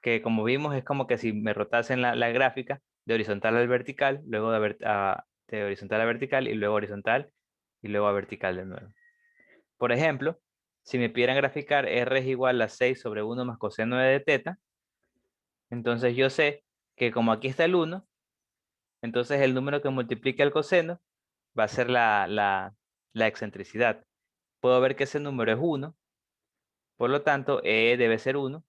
Que como vimos es como que si me rotasen la gráfica de horizontal al vertical, luego de horizontal a vertical y luego horizontal y luego a vertical de nuevo. Por ejemplo, si me pidieran graficar R es igual a 6 sobre 1 más coseno de teta, entonces yo sé que como aquí está el 1, entonces el número que multiplica el coseno va a ser la excentricidad. Puedo ver que ese número es 1, por lo tanto E debe ser 1,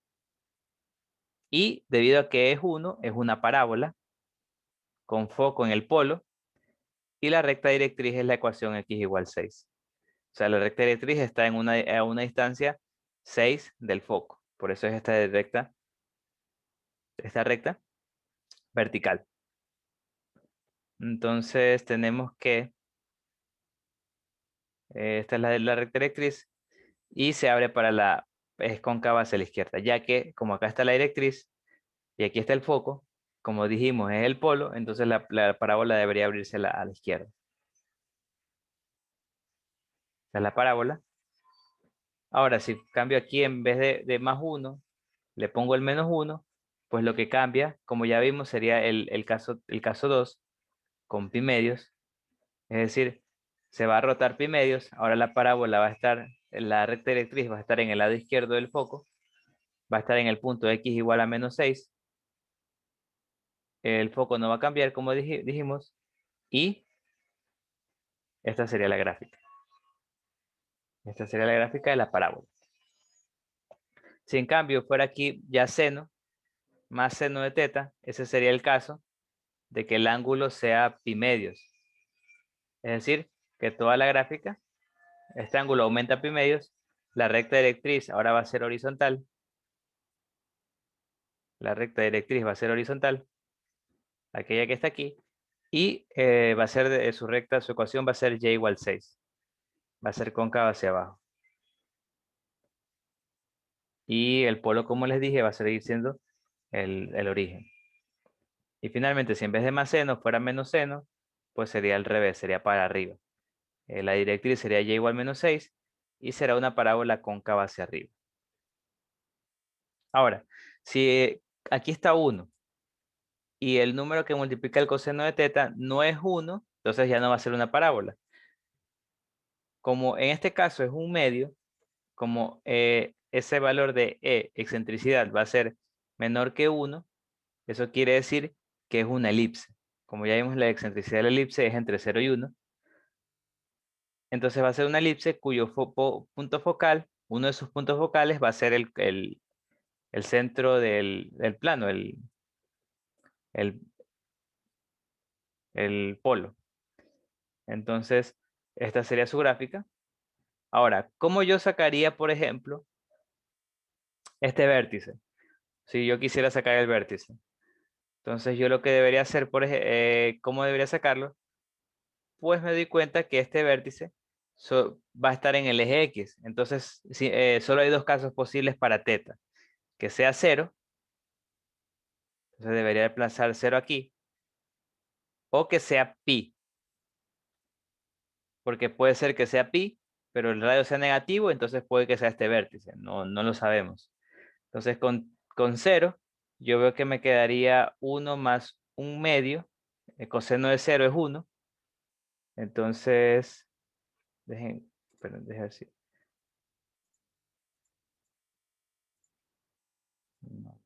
y debido a que es 1, es una parábola con foco en el polo, y la recta directriz es la ecuación x igual 6. O sea, la recta directriz está a una distancia 6 del foco. Por eso es esta recta vertical. Entonces tenemos que, esta es la recta directriz, y se abre es cóncava hacia la izquierda, ya que como acá está la directriz y aquí está el foco, como dijimos es el polo, entonces la parábola debería abrirse a la izquierda. Esta es la parábola. Ahora, si cambio aquí en vez de más 1, le pongo el menos 1, pues lo que cambia, como ya vimos, sería el caso 2 con pi medios. Es decir, se va a rotar pi medios. Ahora la parábola va a estar, la recta directriz va a estar en el lado izquierdo del foco. Va a estar en el punto x igual a menos 6. El foco no va a cambiar, como dijimos. Y esta sería la gráfica. Esta sería la gráfica de la parábola. Si en cambio fuera aquí ya seno, más seno de teta, ese sería el caso de que el ángulo sea pi medios. Es decir, que toda la gráfica, este ángulo aumenta pi medios, la recta directriz ahora va a ser horizontal. La recta directriz va a ser horizontal, aquella que está aquí, y va a ser su ecuación va a ser y igual 6. Va a ser cóncava hacia abajo. Y el polo, como les dije, va a seguir siendo el origen. Y finalmente, si en vez de más seno fuera menos seno, pues sería al revés, sería para arriba. La directriz sería y igual menos 6 y será una parábola cóncava hacia arriba. Ahora, si aquí está 1 y el número que multiplica el coseno de teta no es 1, entonces ya no va a ser una parábola. Como en este caso es un medio, como ese valor de E, excentricidad, va a ser menor que 1, eso quiere decir que es una elipse. Como ya vimos, la excentricidad de la elipse es entre 0 y 1. Entonces va a ser una elipse cuyo punto focal, uno de sus puntos focales va a ser el centro del plano, el, el polo. Entonces, esta sería su gráfica. Ahora, ¿cómo yo sacaría, por ejemplo, este vértice? Si yo quisiera sacar el vértice. Entonces, yo lo que debería hacer, ¿cómo debería sacarlo? Pues me doy cuenta que este vértice va a estar en el eje X. Entonces, solo hay dos casos posibles para teta. Que sea 0, entonces debería desplazar 0 aquí, o que sea pi, porque puede ser que sea pi, pero el radio sea negativo, entonces puede que sea este vértice, no lo sabemos. Entonces con 0, yo veo que me quedaría 1 más 1 medio, el coseno de 0 es 1, entonces, dejen así. No,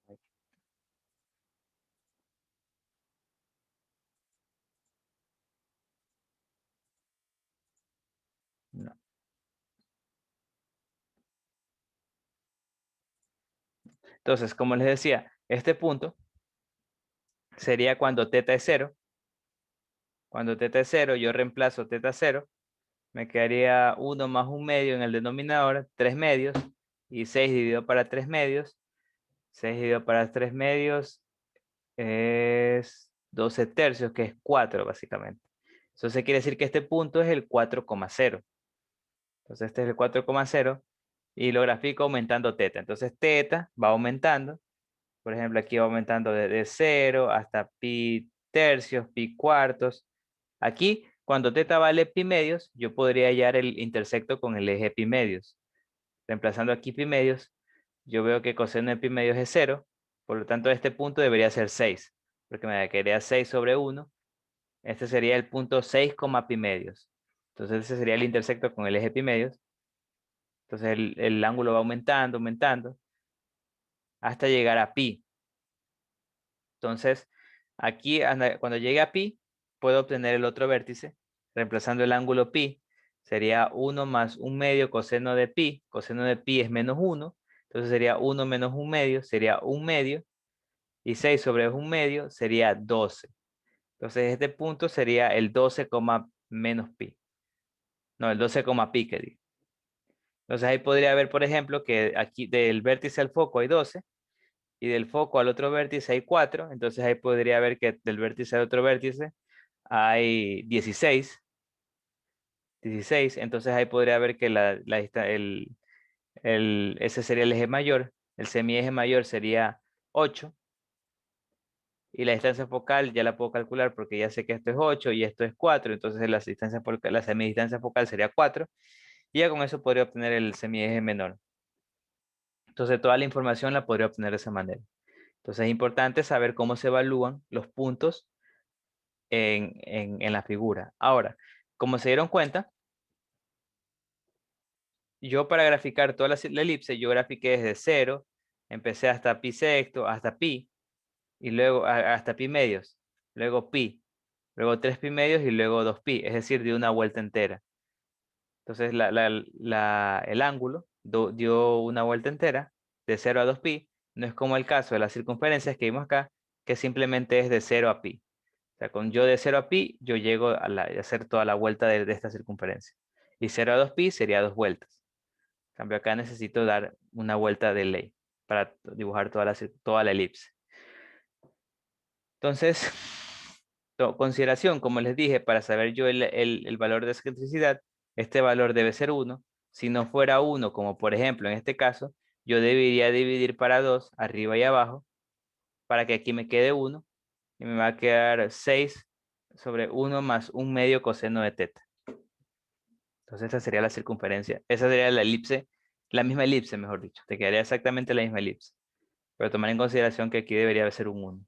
no. Entonces, como les decía, este punto sería cuando teta es 0. Cuando teta es 0, yo reemplazo teta 0, me quedaría 1 más 1 medio en el denominador, 3 medios, y 6 dividido para 3 medios. 6 dividido para 3 medios es 12 tercios, que es 4 básicamente. Entonces quiere decir que este punto es el 4,0. Entonces este es el 4,0 y lo grafico aumentando teta. Entonces teta va aumentando. Por ejemplo, aquí va aumentando de 0 hasta pi tercios, pi cuartos. Aquí, cuando teta vale pi medios, yo podría hallar el intersecto con el eje pi medios. Reemplazando aquí pi medios, yo veo que coseno de pi medios es 0. Por lo tanto, este punto debería ser 6, porque me quedaría 6 sobre 1. Este sería el punto 6, pi medios. Entonces ese sería el intersecto con el eje pi medios. Entonces el ángulo va aumentando, aumentando, hasta llegar a pi. Entonces, aquí cuando llegue a pi, puedo obtener el otro vértice, reemplazando el ángulo pi. Sería 1 más 1 medio coseno de pi. Coseno de pi es menos 1. Entonces sería 1 menos 1 medio, sería 1 medio. Y 6 sobre 1 medio sería 12. Entonces este punto sería el 12, menos pi. No, el 12, pi que digo. Entonces ahí podría ver, por ejemplo, que aquí del vértice al foco hay 12 y del foco al otro vértice hay 4. Entonces ahí podría ver que del vértice al otro vértice hay 16. 16. Entonces ahí podría ver que ese sería el eje mayor. El semieje mayor sería 8. Y la distancia focal ya la puedo calcular porque ya sé que esto es 8 y esto es 4. Entonces la semidistancia focal sería 4. Y ya con eso podría obtener el semieje menor. Entonces toda la información la podría obtener de esa manera. Entonces es importante saber cómo se evalúan los puntos en la figura. Ahora, como se dieron cuenta, yo para graficar toda la elipse, yo grafiqué desde 0, empecé hasta pi sexto, hasta pi, y luego hasta pi medios, luego pi, luego 3 pi medios y luego 2 pi, es decir, dio una vuelta entera. Entonces el ángulo dio una vuelta entera de 0 a 2 pi, no es como el caso de las circunferencias que vimos acá, que simplemente es de 0 a pi. O sea, con yo de 0 a pi, yo llego a hacer toda la vuelta de esta circunferencia. Y 0 a 2 pi sería 2 vueltas. En cambio, acá necesito dar una vuelta de ley para dibujar toda la elipse. Entonces, consideración, como les dije, para saber yo el valor de excentricidad, este valor debe ser 1. Si no fuera 1, como por ejemplo en este caso, yo debería dividir para 2, arriba y abajo, para que aquí me quede 1. Y me va a quedar 6 sobre 1 más 1 medio coseno de teta. Entonces esa sería la circunferencia. Esa sería la elipse, la misma elipse, mejor dicho. Te quedaría exactamente la misma elipse. Pero tomar en consideración que aquí debería ser un 1.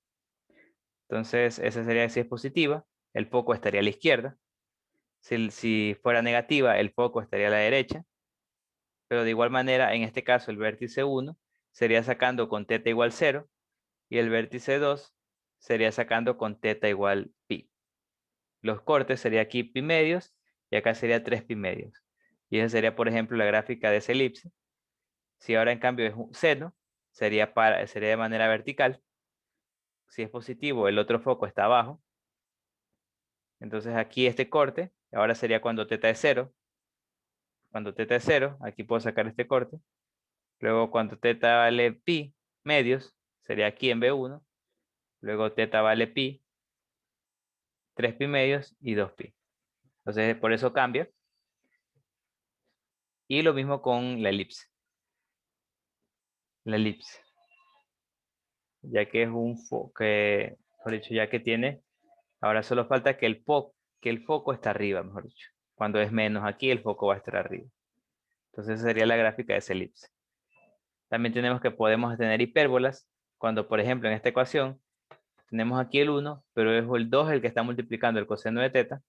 Entonces esa sería si es positiva, el foco estaría a la izquierda. Si fuera negativa, el foco estaría a la derecha. Pero de igual manera, en este caso, el vértice 1 sería sacando con teta igual 0. Y el vértice 2 sería sacando con teta igual pi. Los cortes sería aquí pi medios y acá sería 3 pi medios. Y esa sería, por ejemplo, la gráfica de esa elipse. Si ahora en cambio es un seno, sería de manera vertical. Si es positivo, el otro foco está abajo. Entonces aquí este corte, ahora sería cuando θ es 0. Cuando θ es 0, aquí puedo sacar este corte. Luego cuando θ vale pi medios, sería aquí en B1. Luego θ vale pi, 3 pi medios y 2 pi. Entonces por eso cambia. Y lo mismo con la elipse. La elipse. Ya que es un foco, mejor dicho, ya que tiene, ahora solo falta que el foco está arriba, mejor dicho. Cuando es menos aquí, el foco va a estar arriba. Entonces esa sería la gráfica de esa elipse. También tenemos que podemos tener hipérbolas. Cuando, por ejemplo, en esta ecuación, tenemos aquí el 1, pero es el 2 el que está multiplicando el coseno de θ.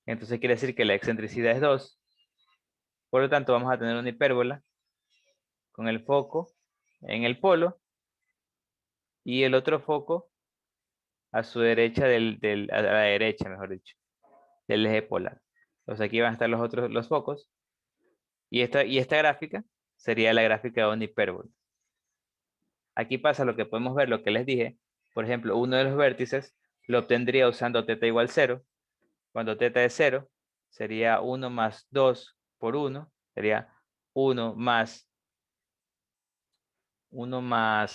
Entonces quiere decir que la excentricidad es 2. Por lo tanto, vamos a tener una hipérbola con el foco en el polo y el otro foco a su derecha, a la derecha, mejor dicho, del eje polar. Entonces aquí van a estar los focos. Y esta gráfica sería la gráfica de una hipérbola. Aquí pasa lo que podemos ver, lo que les dije. Por ejemplo, uno de los vértices lo obtendría usando θ igual 0. Cuando θ es 0, sería 1 más 2 por 1. Sería 1 más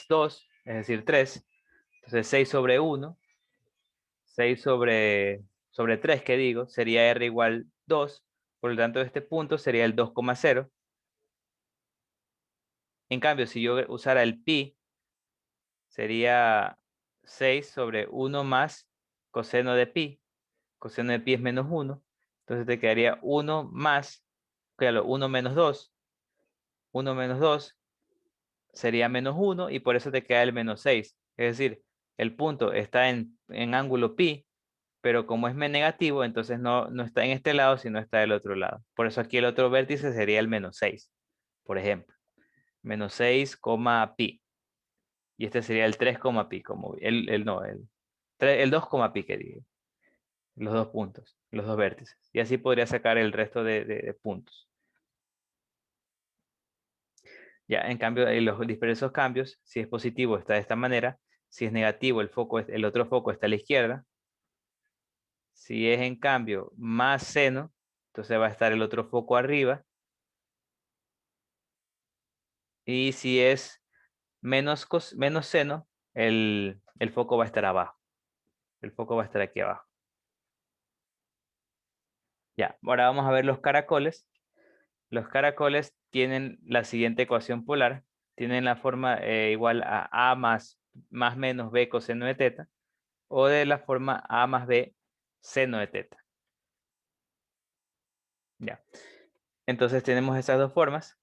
2, es decir, 3. Entonces 6 sobre 1, 6 sobre 3, que digo, sería R igual 2. Por lo tanto, este punto sería el 2,0. En cambio, si yo usara el pi, sería 6 sobre 1 más coseno de pi. Coseno de pi es menos 1. Entonces te quedaría 1 más, claro, 1 menos 2. 1 menos 2 sería menos 1 y por eso te queda el menos 6. Es decir, el punto está en ángulo pi, pero como es negativo, entonces no está en este lado, sino está del otro lado. Por eso aquí el otro vértice sería el menos 6, por ejemplo. Menos 6, pi. Y este sería el 3, pi, como el 2, pi, que digo. Los dos puntos, los dos vértices. Y así podría sacar el resto de puntos. Ya, en cambio, en los diversos cambios, si es positivo está de esta manera, si es negativo el otro foco está a la izquierda. Si es en cambio más seno, entonces va a estar el otro foco arriba. Y si es menos seno, el foco va a estar abajo. El foco va a estar aquí abajo. Ya, ahora vamos a ver los caracoles. Los caracoles tienen la siguiente ecuación polar. Tienen la forma igual a más menos b coseno de θ. O de la forma a más b seno de θ. Ya. Entonces tenemos esas dos formas.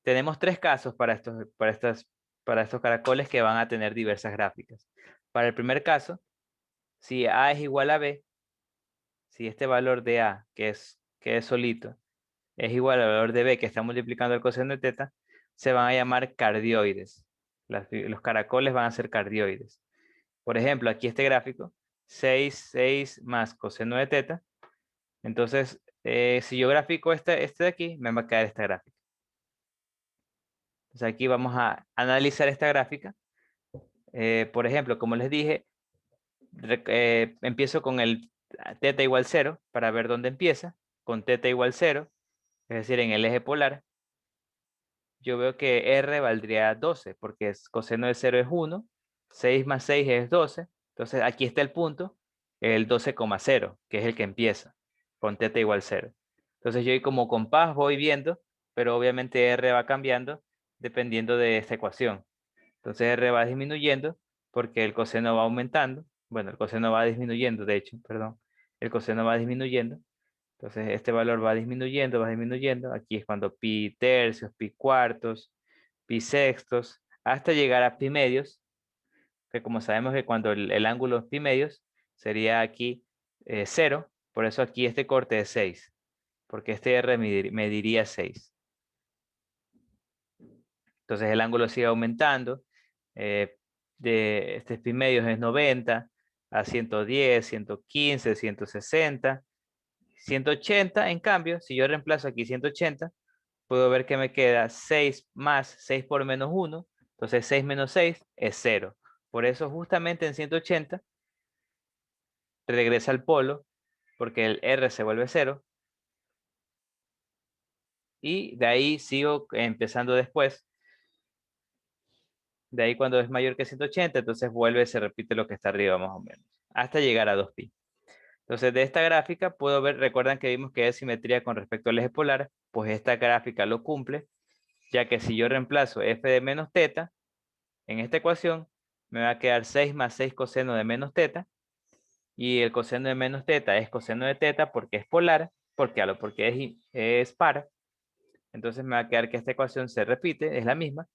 Tenemos tres casos para estos caracoles que van a tener diversas gráficas. Para el primer caso, si a es igual a b, si este valor de a, que es solito, es igual al valor de b que está multiplicando el coseno de θ, se van a llamar cardioides. Los caracoles van a ser cardioides. Por ejemplo, aquí este gráfico, 6 más coseno de θ. Entonces, si yo grafico este de aquí, me va a quedar esta gráfica. Entonces aquí vamos a analizar esta gráfica. Por ejemplo, como les dije, empiezo con el θ igual 0 para ver dónde empieza. Con θ igual 0, es decir, en el eje polar, yo veo que R valdría 12, porque coseno de 0 es 1, 6 más 6 es 12. Entonces aquí está el punto, el 12,0, que es el que empieza, con θ igual 0. Entonces yo como compás voy viendo, pero obviamente R va cambiando dependiendo de esta ecuación. Entonces R va disminuyendo porque el coseno va aumentando. Bueno, el coseno va disminuyendo, de hecho, perdón. El coseno va disminuyendo. Entonces este valor va disminuyendo, va disminuyendo. Aquí es cuando pi tercios, pi cuartos, pi sextos, hasta llegar a pi medios, que como sabemos que cuando el ángulo es pi medios, sería aquí 0. Por eso aquí este corte es 6, porque este R mediría 6. Entonces el ángulo sigue aumentando. De este pi medios es 90, a 110, 115, 160, 180, en cambio, si yo reemplazo aquí 180, puedo ver que me queda 6 más 6 por menos 1. Entonces 6 menos 6 es 0. Por eso justamente en 180 regresa al polo, porque el R se vuelve 0. Y de ahí sigo empezando después. De ahí cuando es mayor que 180, entonces vuelve, se repite lo que está arriba más o menos, hasta llegar a 2pi. Entonces de esta gráfica puedo ver, recuerdan que vimos que es simetría con respecto al eje polar, pues esta gráfica lo cumple, ya que si yo reemplazo f de menos teta en esta ecuación, me va a quedar 6 más 6 coseno de menos teta, y el coseno de menos teta es coseno de teta porque es polar, porque es par. Entonces me va a quedar que esta ecuación se repite, es la misma,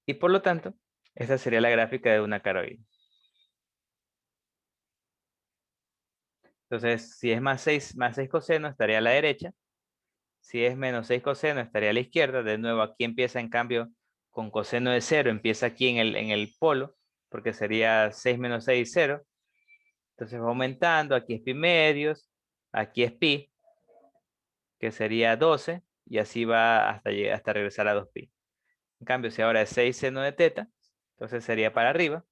y por lo tanto, esta sería la gráfica de una caroide. Entonces, si es más 6 coseno, estaría a la derecha. Si es menos 6 coseno, estaría a la izquierda. De nuevo, aquí empieza en cambio con coseno de 0, empieza aquí en el polo, porque sería 6 menos 6, 0. Entonces va aumentando, aquí es pi medios, aquí es pi, que sería 12, y así va hasta regresar a 2pi. En cambio, si ahora es 6 seno de teta, entonces sería para arriba,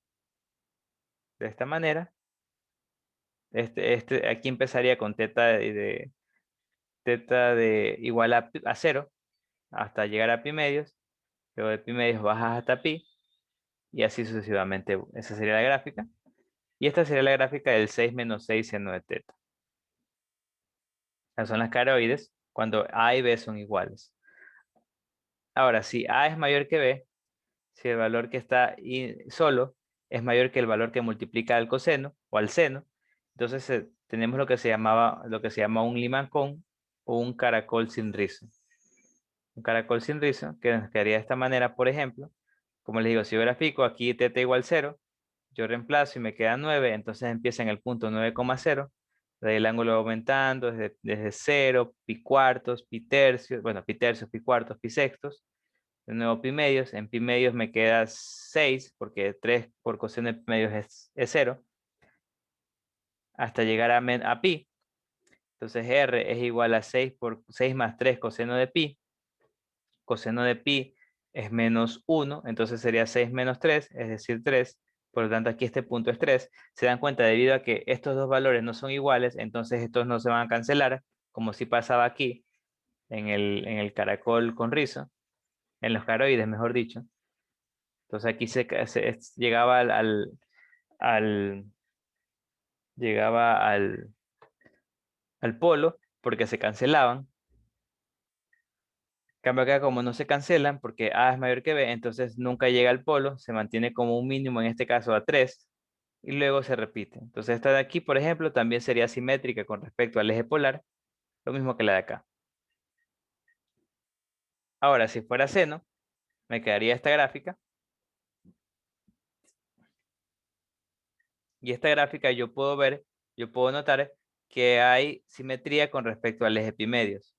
de esta manera. Aquí empezaría con teta de igual a 0, hasta llegar a pi medios. Luego de pi medios bajas hasta pi, y así sucesivamente. Esa sería la gráfica. Y esta sería la gráfica del 6 menos 6 seno de teta. Esas son las caroides cuando A y B son iguales. Ahora, si A es mayor que B, si el valor que está solo es mayor que el valor que multiplica al coseno o al seno, entonces tenemos lo que se llama un limacón o un caracol sin rizo. Un caracol sin rizo que nos quedaría de esta manera, por ejemplo. Como les digo, si yo grafico aquí teta igual 0, yo reemplazo y me queda 9, entonces empieza en el punto 9,0. De ahí el ángulo va aumentando desde 0, pi cuartos, pi tercios, bueno, pi tercios, pi cuartos, pi sextos. De nuevo pi medios, en pi medios me queda 6, porque 3 por coseno de pi medios es 0, hasta llegar a pi. Entonces R es igual a 6 por 6 más 3 coseno de pi. Coseno de pi es menos 1, entonces sería 6 menos 3, es decir, 3. Por lo tanto, aquí este punto es 3. Se dan cuenta, debido a que estos dos valores no son iguales, entonces estos no se van a cancelar, como si pasaba aquí, en el caracol con rizo, en los caroides, mejor dicho. Entonces aquí llegaba al- llegaba al polo, porque se cancelaban. Cambio acá, como no se cancelan, porque A es mayor que B, entonces nunca llega al polo, se mantiene como un mínimo, en este caso a 3, y luego se repite. Entonces esta de aquí, por ejemplo, también sería simétrica con respecto al eje polar, lo mismo que la de acá. Ahora, si fuera seno, me quedaría esta gráfica. Y esta gráfica yo puedo notar que hay simetría con respecto al eje epimedios.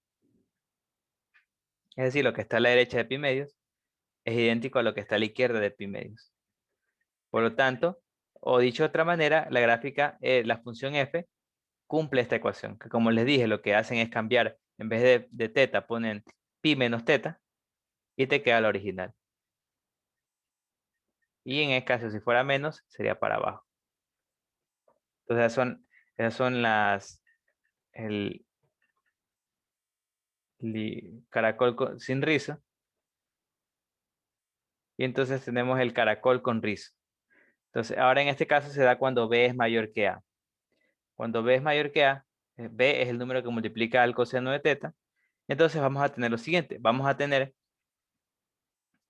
Es decir, lo que está a la derecha de epimedios es idéntico a lo que está a la izquierda de epimedios. Por lo tanto, o dicho de otra manera, la gráfica, la función f, cumple esta ecuación, que como les dije, lo que hacen es cambiar, en vez de teta, ponen pi menos teta, y te queda la original. Y en el caso, si fuera menos, sería para abajo. Entonces, esas son el caracol sin rizo. Y entonces tenemos el caracol con rizo. Entonces, ahora en este caso se da cuando B es mayor que A. Cuando B es mayor que A, B es el número que multiplica al coseno de teta. Entonces vamos a tener lo siguiente. Vamos a tener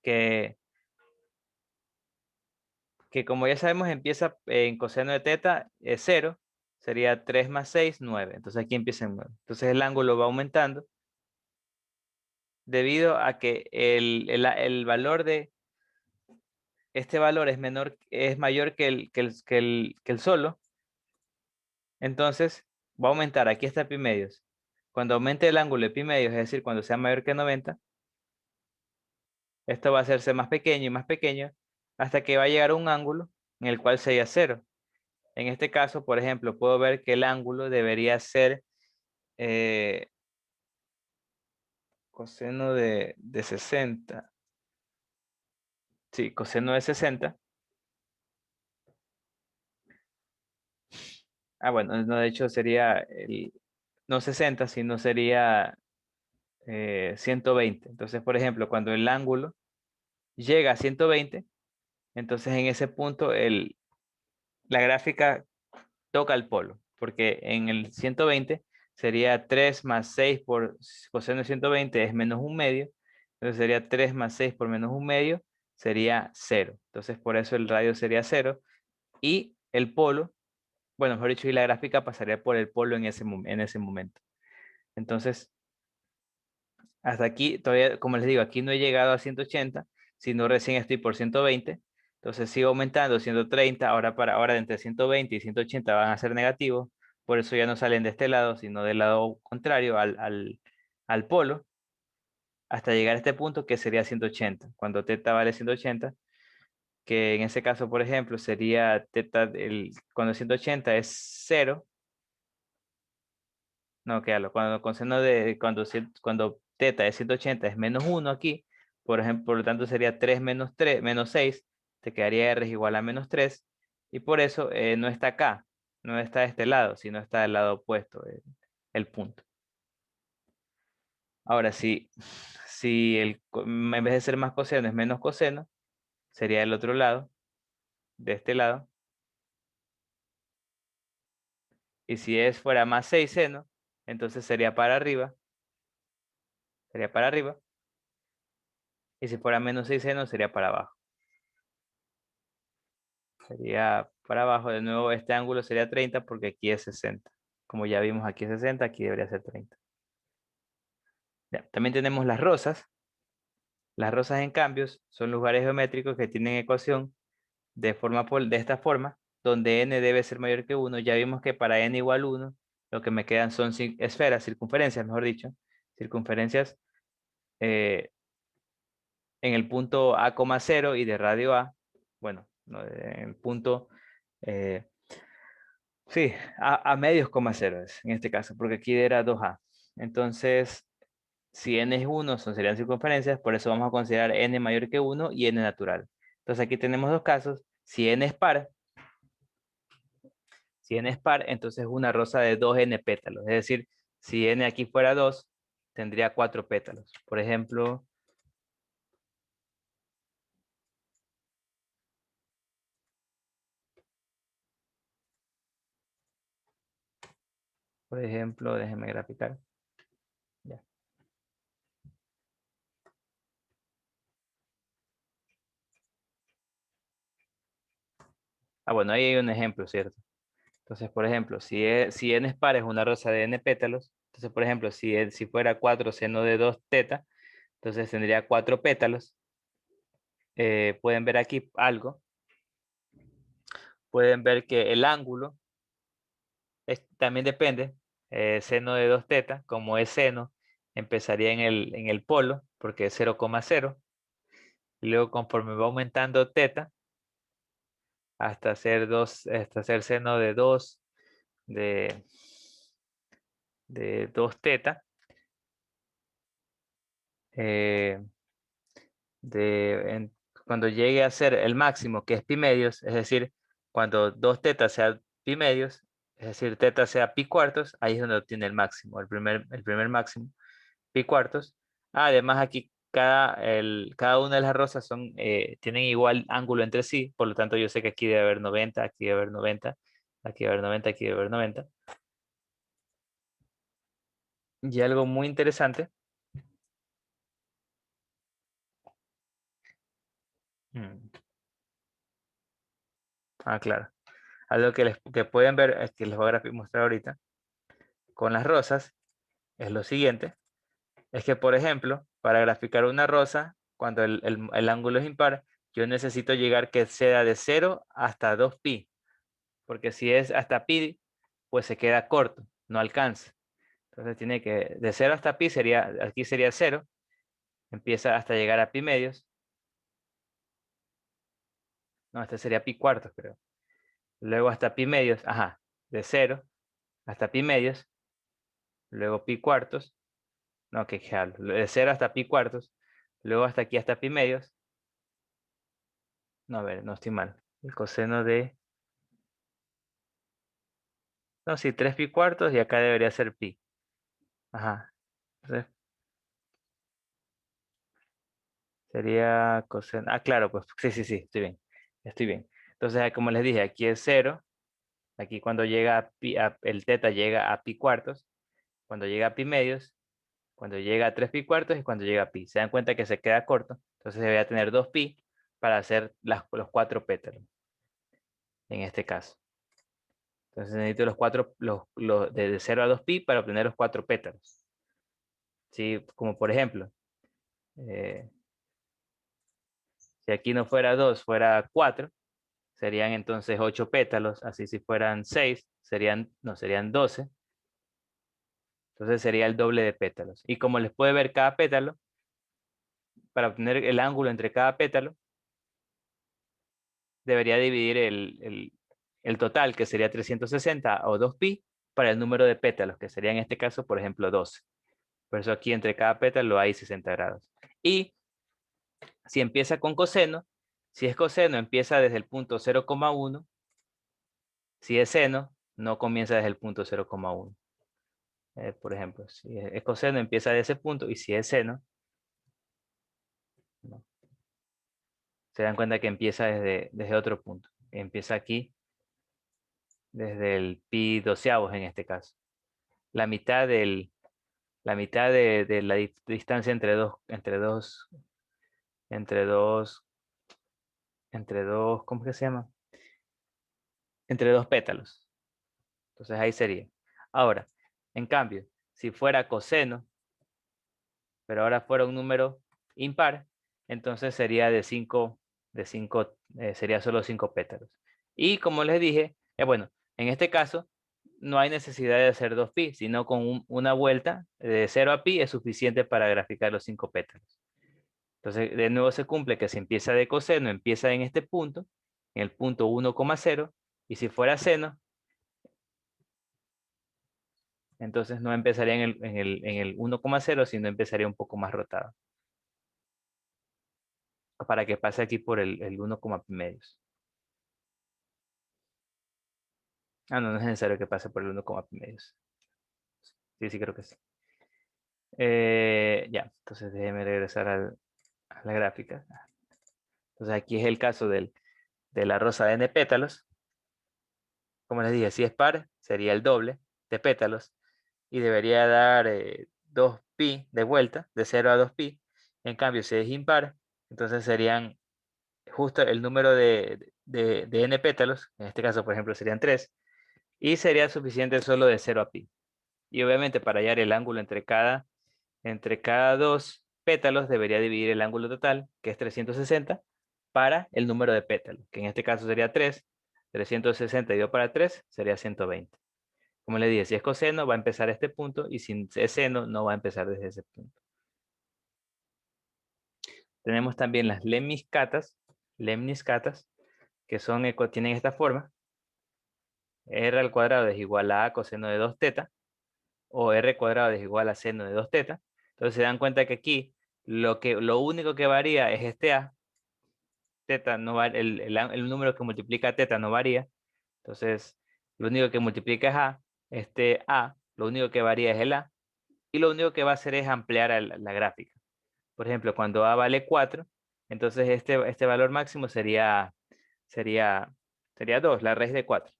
que como ya sabemos empieza en coseno de teta es 0. Sería 3 más 6, 9. Entonces aquí empieza en 9. Entonces el ángulo va aumentando debido a que el valor de este valor es mayor que el solo. Entonces va a aumentar. Aquí está pi medios. Cuando aumente el ángulo de pi medios, es decir, cuando sea mayor que 90, esto va a hacerse más pequeño y más pequeño hasta que va a llegar a un ángulo en el cual sería 0. En este caso, por ejemplo, puedo ver que el ángulo debería ser coseno de 60. Sí, coseno de 60. Ah, bueno, no, de hecho sería no 60, sino sería 120. Entonces, por ejemplo, cuando el ángulo llega a 120, entonces en ese punto la gráfica toca el polo, porque en el 120 sería 3 más 6 por coseno de 120 es menos un medio, entonces sería 3 más 6 por menos un medio, sería 0. Entonces por eso el radio sería 0 y el polo, bueno, mejor dicho, y la gráfica pasaría por el polo en ese momento. Entonces, hasta aquí, todavía, como les digo, aquí no he llegado a 180, sino recién estoy por 120. Entonces sigo aumentando 130. Ahora entre 120 y 180 van a ser negativos. Por eso ya no salen de este lado, sino del lado contrario al polo, hasta llegar a este punto que sería 180. Cuando teta vale 180, que en ese caso, por ejemplo, sería teta, cuando 180 es 0. No, quédalo. Cuando teta es 180 es menos 1 aquí, por ejemplo, por lo tanto sería 3 menos 3, menos 6, te quedaría R es igual a menos 3, y por eso no está acá, no está de este lado, sino está del lado opuesto, el punto. Ahora, si en vez de ser más coseno es menos coseno, sería el otro lado, de este lado, y si fuera más 6 seno, entonces sería para arriba, y si fuera menos 6 seno, sería para abajo. Sería para abajo, de nuevo este ángulo sería 30 porque aquí es 60. Como ya vimos aquí es 60, aquí debería ser 30. Ya, también tenemos las rosas. Las rosas en cambios son lugares geométricos que tienen ecuación de esta forma, donde n debe ser mayor que 1. Ya vimos que para n igual 1, lo que me quedan son esferas, circunferencias, mejor dicho. Circunferencias eh, en el punto A, 0 y de radio A. Bueno, no, en el punto... eh, Sí, a medios coma cero es en este caso, porque aquí era 2A. Entonces, si n es 1, serían circunferencias, por eso vamos a considerar n mayor que 1 y n natural. Entonces aquí tenemos dos casos. Si n es par, entonces es una rosa de 2n pétalos. Es decir, si n aquí fuera 2, tendría 4 pétalos. Por ejemplo, déjenme graficar. Ya. Ah, bueno, ahí hay un ejemplo, ¿cierto? Entonces, por ejemplo, si n es par es una rosa de n pétalos. Entonces, por ejemplo, si fuera 4 seno de 2 teta, entonces tendría 4 pétalos. Pueden ver aquí algo. Pueden ver que el ángulo también depende. Seno de 2 teta, como es seno, empezaría en el polo, porque es 0,0. Y luego conforme va aumentando teta, hasta hacer seno de 2 de, de 2 teta. eh, cuando llegue a ser el máximo, que es pi medios, es decir, cuando 2 tetas sea pi medios, es decir, teta sea pi cuartos, ahí es donde obtiene el máximo, el primer máximo, pi cuartos. Además, aquí cada una de las rosas tienen igual ángulo entre sí, por lo tanto yo sé que aquí debe haber 90, aquí debe haber 90, aquí debe haber 90, aquí debe haber 90. Y algo muy interesante. mm, claro. Algo que pueden ver, es que les voy a mostrar ahorita con las rosas, es lo siguiente. Es que, por ejemplo, para graficar una rosa, cuando el ángulo es impar, yo necesito llegar que sea de 0 hasta 2pi, porque si es hasta pi, pues se queda corto, no alcanza. Entonces de 0 hasta pi aquí sería 0, empieza hasta llegar a pi medios. No, este sería pi cuartos, creo. Luego hasta pi medios, de 0 hasta pi medios. luego pi cuartos, no, que hablo, de 0 hasta pi cuartos, luego hasta aquí hasta pi medios. No, a ver, no estoy mal. El coseno de... No, sí, 3 pi cuartos y acá debería ser pi. Ajá. Entonces, sería coseno... Ah, claro, pues sí, sí, sí, estoy bien. Estoy bien. Entonces, como les dije, aquí es 0. Aquí cuando llega a pi, el teta llega a pi cuartos. Cuando llega a pi medios. Cuando llega a 3 pi cuartos y cuando llega a pi. Se dan cuenta que se queda corto. Entonces debería tener 2 pi para hacer los 4 pétalos. En este caso. Entonces necesito los 4, de 0 a 2 pi para obtener los 4 pétalos. ¿Sí? Como por ejemplo, eh, si aquí no fuera 2, fuera 4, serían entonces 8 pétalos. Así si fueran 6, serían 12. Entonces sería el doble de pétalos. Y como les puede ver cada pétalo, para obtener el ángulo entre cada pétalo, debería dividir el total, que sería 360 o 2 pi, para el número de pétalos, que sería en este caso, por ejemplo, 12. Por eso aquí entre cada pétalo hay 60 grados. Y si empieza con coseno, si es coseno empieza desde el punto 0,1. Si es seno, no comienza desde el punto 0,1. Por ejemplo, si es coseno empieza de ese punto y si es seno, no. Se dan cuenta que empieza desde otro punto. Empieza aquí desde el pi doceavos en este caso. La mitad de la distancia entre dos, ¿cómo que se llama? Entre dos pétalos. Entonces ahí sería. Ahora, en cambio, si fuera coseno, pero ahora fuera un número impar, entonces sería sería solo 5 pétalos. Y como les dije, bueno, en este caso no hay necesidad de hacer 2 pi, sino con una vuelta de 0 a pi es suficiente para graficar los 5 pétalos. Entonces, de nuevo se cumple que si empieza de coseno, empieza en este punto, en el punto 1,0, y si fuera seno, entonces no empezaría en el 1,0, sino empezaría un poco más rotado, para que pase aquí por el 1, medios. Ah, no, no es necesario que pase por el 1, medios. Sí, sí, creo que sí. Ya, entonces déjeme regresar a la gráfica. Entonces aquí es el caso de la rosa de n pétalos. Como les dije, si es par, sería el doble de pétalos. Y debería dar 2 pi de vuelta, de 0 a 2 pi. En cambio, si es impar, entonces serían justo el número de n pétalos. En este caso, por ejemplo, serían 3. Y sería suficiente solo de 0 a pi. Y obviamente para hallar el ángulo entre cada dos pétalos debería dividir el ángulo total, que es 360, para el número de pétalos, que en este caso sería 3. 360 dividido para 3 sería 120. Como le dije, si es coseno va a empezar a este punto y si es seno no va a empezar desde ese punto. Tenemos también las lemniscatas, que tienen esta forma. R al cuadrado es igual a coseno de 2 teta, o R cuadrado es igual a seno de 2 teta. Entonces se dan cuenta que aquí lo único que varía es este A. Teta no va, el número que multiplica teta no varía. Entonces, lo único que multiplica es A. Este A, lo único que varía es el A. Y lo único que va a hacer es ampliar la gráfica. Por ejemplo, cuando A vale 4, entonces este valor máximo sería 2, la raíz de 4.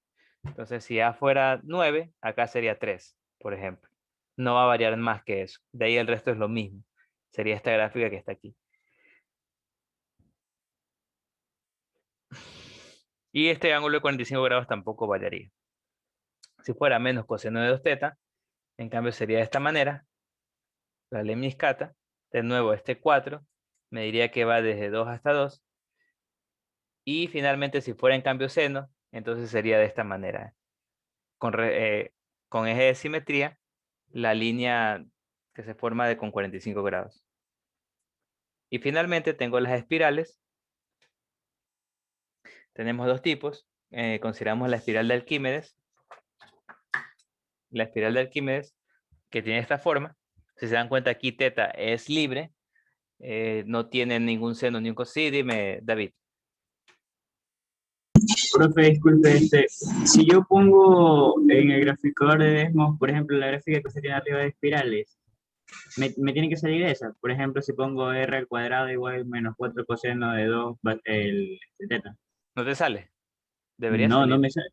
Entonces, si A fuera 9, acá sería 3, por ejemplo. No va a variar más que eso. De ahí el resto es lo mismo. Sería esta gráfica que está aquí. Y este ángulo de 45 grados tampoco variaría. Si fuera menos coseno de 2 teta, en cambio sería de esta manera. La lemniscata. De nuevo, este 4 me diría que va desde 2 hasta 2. Y finalmente, si fuera en cambio seno, entonces sería de esta manera. Con eje de simetría, la línea que se forma con 45 grados. Y finalmente tengo las espirales. Tenemos dos tipos. Consideramos la espiral de Arquímedes. La espiral de Arquímedes que tiene esta forma. Si se dan cuenta aquí teta es libre, no tiene ningún seno ni un coseno. Sí, dime, David. Profe, disculpe, si yo pongo en el graficador de Desmos, por ejemplo, la gráfica que se tiene arriba de espirales, me tiene que salir esa. Por ejemplo, si pongo r al cuadrado igual menos 4 coseno de 2 el teta. ¿No te sale? Debería No, no salir. me sale.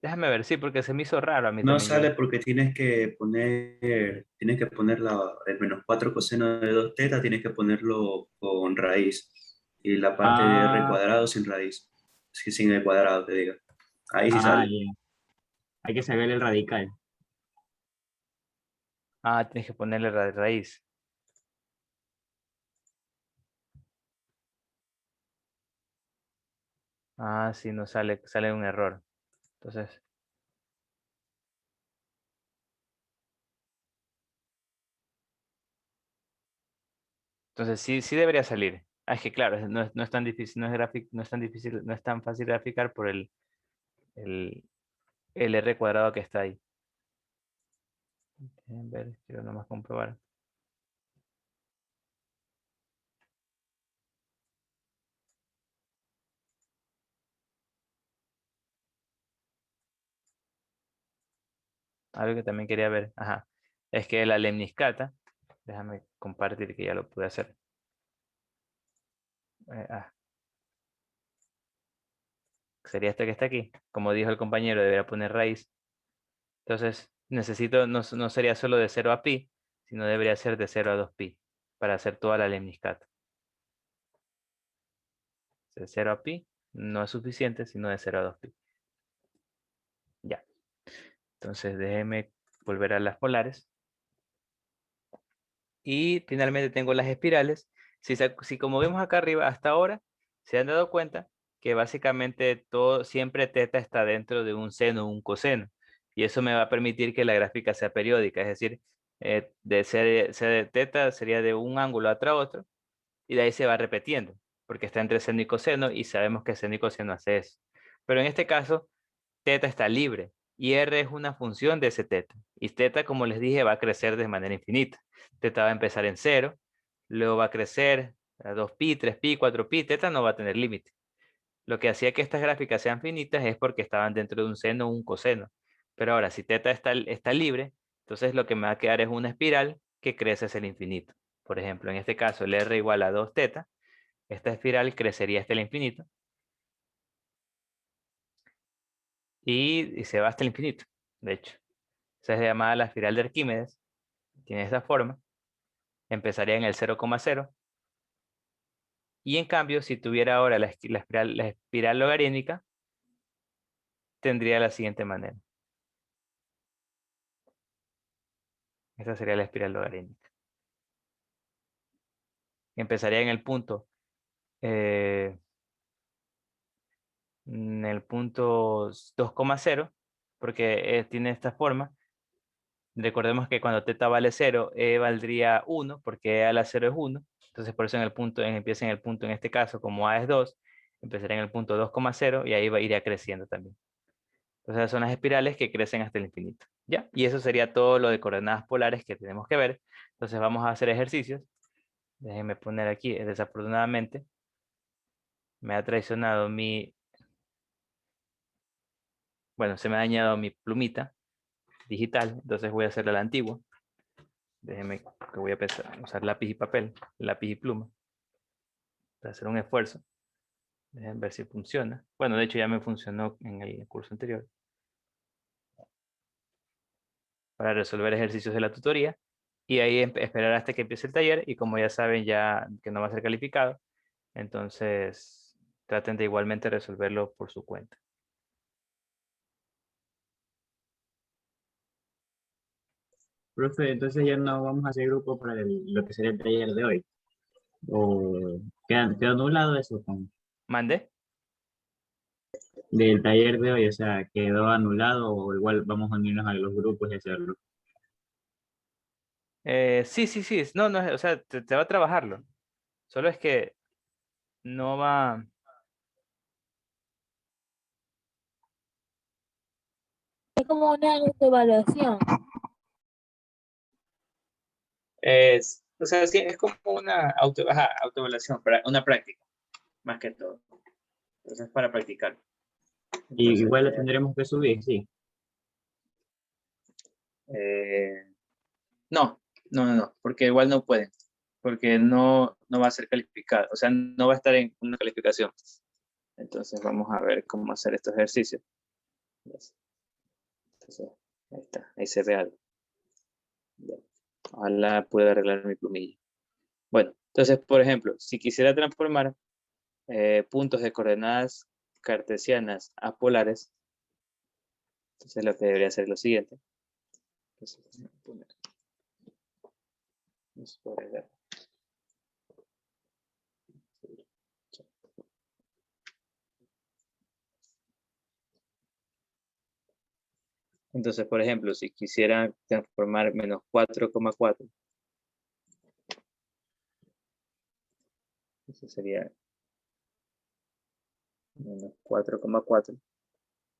Déjame ver, sí, porque se me hizo raro a mí No también. Yo, sale porque tienes que poner el menos 4 coseno de 2 teta, tienes que ponerlo con raíz. Y la parte de r Ah, cuadrado sin raíz. Sí, sin el cuadrado, te digo. Ahí sí sale. ya. Hay que saber el radical. tienes que ponerle raíz. Sí, no sale, sale un error. Entonces, sí debería salir. Es que claro, no es tan difícil, no es tan difícil, no es tan fácil graficar por el, el r cuadrado que está ahí. Déjenme ver, quiero nomás comprobar. Algo que también quería ver, es que la lemniscata, déjame compartir que ya lo pude hacer. Eh, ah, Sería este que está aquí. Como dijo el compañero, debería poner raíz. Entonces, no sería solo de 0 a pi, sino debería ser de 0 a 2 pi para hacer toda la lemniscata. De 0 a pi no es suficiente, sino de 0 a 2 pi. Ya. Entonces, déjeme volver a las polares. Y finalmente tengo las espirales. Si como vemos acá arriba hasta ahora, se han dado cuenta que básicamente siempre teta está dentro de un seno o un coseno. Y eso me va a permitir que la gráfica sea periódica. Es decir, de teta sería de un ángulo a otro. Y de ahí se va repitiendo. Porque está entre seno y coseno. Y sabemos que seno y coseno hace eso. Pero en este caso, teta está libre y r es una función de ese teta. Y teta, como les dije, va a crecer de manera infinita. Teta va a empezar en 0, luego va a crecer a 2pi, 3pi, 4pi. Teta no va a tener límite. Lo que hacía que estas gráficas sean finitas es porque estaban dentro de un seno o un coseno. Pero ahora, si teta está libre, entonces lo que me va a quedar es una espiral que crece hacia el infinito. Por ejemplo, en este caso, el r igual a 2 teta. Esta espiral crecería hasta el infinito. Y se va hasta el infinito, de hecho. Esa es llamada la espiral de Arquímedes. Tiene esta forma. Empezaría en el 0,0. Y en cambio, si tuviera ahora la espiral logarítmica, tendría la siguiente manera. Esta sería la espiral logarítmica. Empezaría eh, en el punto 2,0, porque tiene esta forma. Recordemos que cuando teta vale 0, e valdría 1, porque e a la 0 es 1. Entonces, por eso empieza en el punto, en este caso, como a es 2, empezaría en el punto 2,0 y ahí iría creciendo también. Entonces, son las espirales que crecen hasta el infinito. ¿Ya? Y eso sería todo lo de coordenadas polares que tenemos que ver. Entonces, vamos a hacer ejercicios. Déjenme poner aquí, desafortunadamente, me ha traicionado bueno, se me ha dañado mi plumita digital, entonces voy a hacerla a la antigua. Déjenme que voy a empezar a usar lápiz y papel, lápiz y pluma, para hacer un esfuerzo. Déjenme ver si funciona. Bueno, de hecho ya me funcionó en el curso anterior. Para resolver ejercicios de la tutoría. Y ahí esperar hasta que empiece el taller. Y como ya saben ya que no va a ser calificado, entonces traten de igualmente resolverlo por su cuenta. Profe, entonces ya no vamos a hacer grupo para lo que sería el taller de hoy. O queda anulado eso ¿Mande? del taller de hoy, o sea, quedó anulado o igual vamos a unirnos a los grupos y hacerlo. Sí, sí, sí. No, no, o sea, te va a trabajarlo. Solo es que no va... Es como una autoevaluación. O sea, sí, es como una autoevaluación, una práctica, más que todo. Entonces, para practicar. Y Entonces, igual lo tendremos que subir, sí. no, porque igual no pueden, porque no va a ser calificado, o sea, no va a estar en una calificación. Entonces, vamos a ver cómo hacer estos ejercicios. Entonces, ahí está, ahí se ve algo. Ya. Ojalá pueda arreglar mi plumilla. Bueno, entonces, por ejemplo, si quisiera transformar puntos de coordenadas cartesianas a polares, entonces lo que debería hacer es lo siguiente. Entonces, vamos a poner, entonces, por ejemplo, si quisiera transformar menos 4,4, eso sería menos 4,4,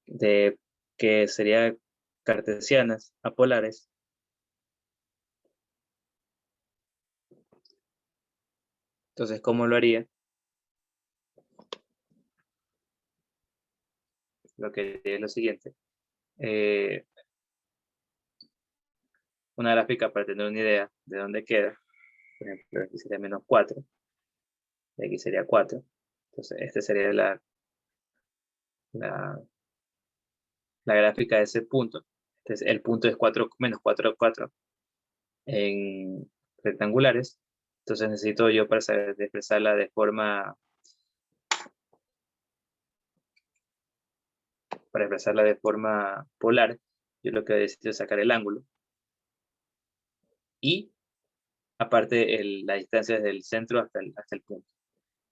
de que sería cartesianas a polares. Entonces, ¿cómo lo haría? Lo que es lo siguiente. Una gráfica para tener una idea de dónde queda. Por ejemplo, aquí sería menos 4. Y aquí sería 4. Entonces, esta sería la gráfica de ese punto. Entonces, el punto es 4, menos 4, 4 en rectangulares. Entonces, necesito yo para saber expresarla de forma polar, yo lo que necesito es sacar el ángulo. Y aparte la distancia desde el centro hasta el punto.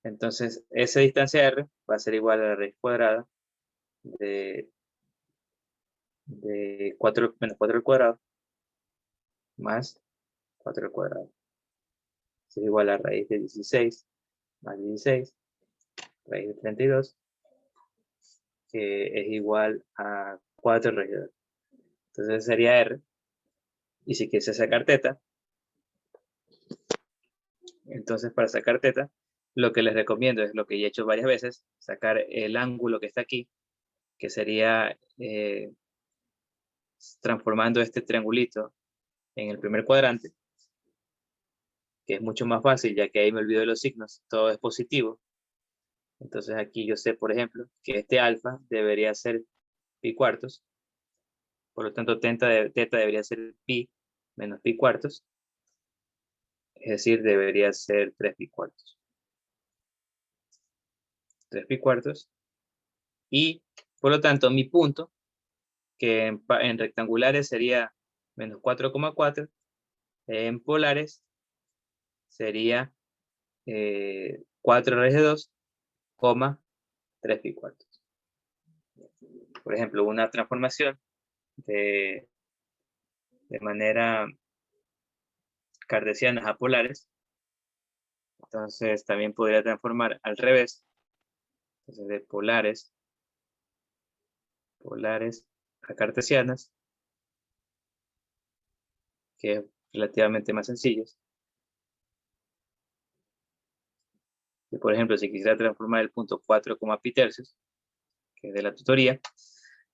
Entonces, esa distancia r va a ser igual a la raíz cuadrada de 4 menos 4 al cuadrado más 4 al cuadrado. Es igual a raíz de 16 más 16, raíz de 32, que es igual a 4 raíz de 2. Entonces sería r. Y si quieres sacar teta, entonces para sacar teta, lo que les recomiendo es lo que ya he hecho varias veces, sacar el ángulo que está aquí, que sería transformando este triangulito en el primer cuadrante, que es mucho más fácil, ya que ahí me olvido de los signos, todo es positivo. Entonces aquí yo sé, por ejemplo, que este alfa debería ser pi cuartos, por lo tanto teta debería ser pi menos pi cuartos, es decir, debería ser 3 pi cuartos. 3 pi cuartos, y por lo tanto mi punto, que en rectangulares sería menos 4,4, en polares sería 4 raíz de 2, 3 pi cuartos. Por ejemplo, una transformación de manera cartesiana a polares, entonces también podría transformar al revés, entonces de polares a cartesianas, que es relativamente más sencillo. Y por ejemplo, si quisiera transformar el punto 4, pi tercios, que es de la tutoría,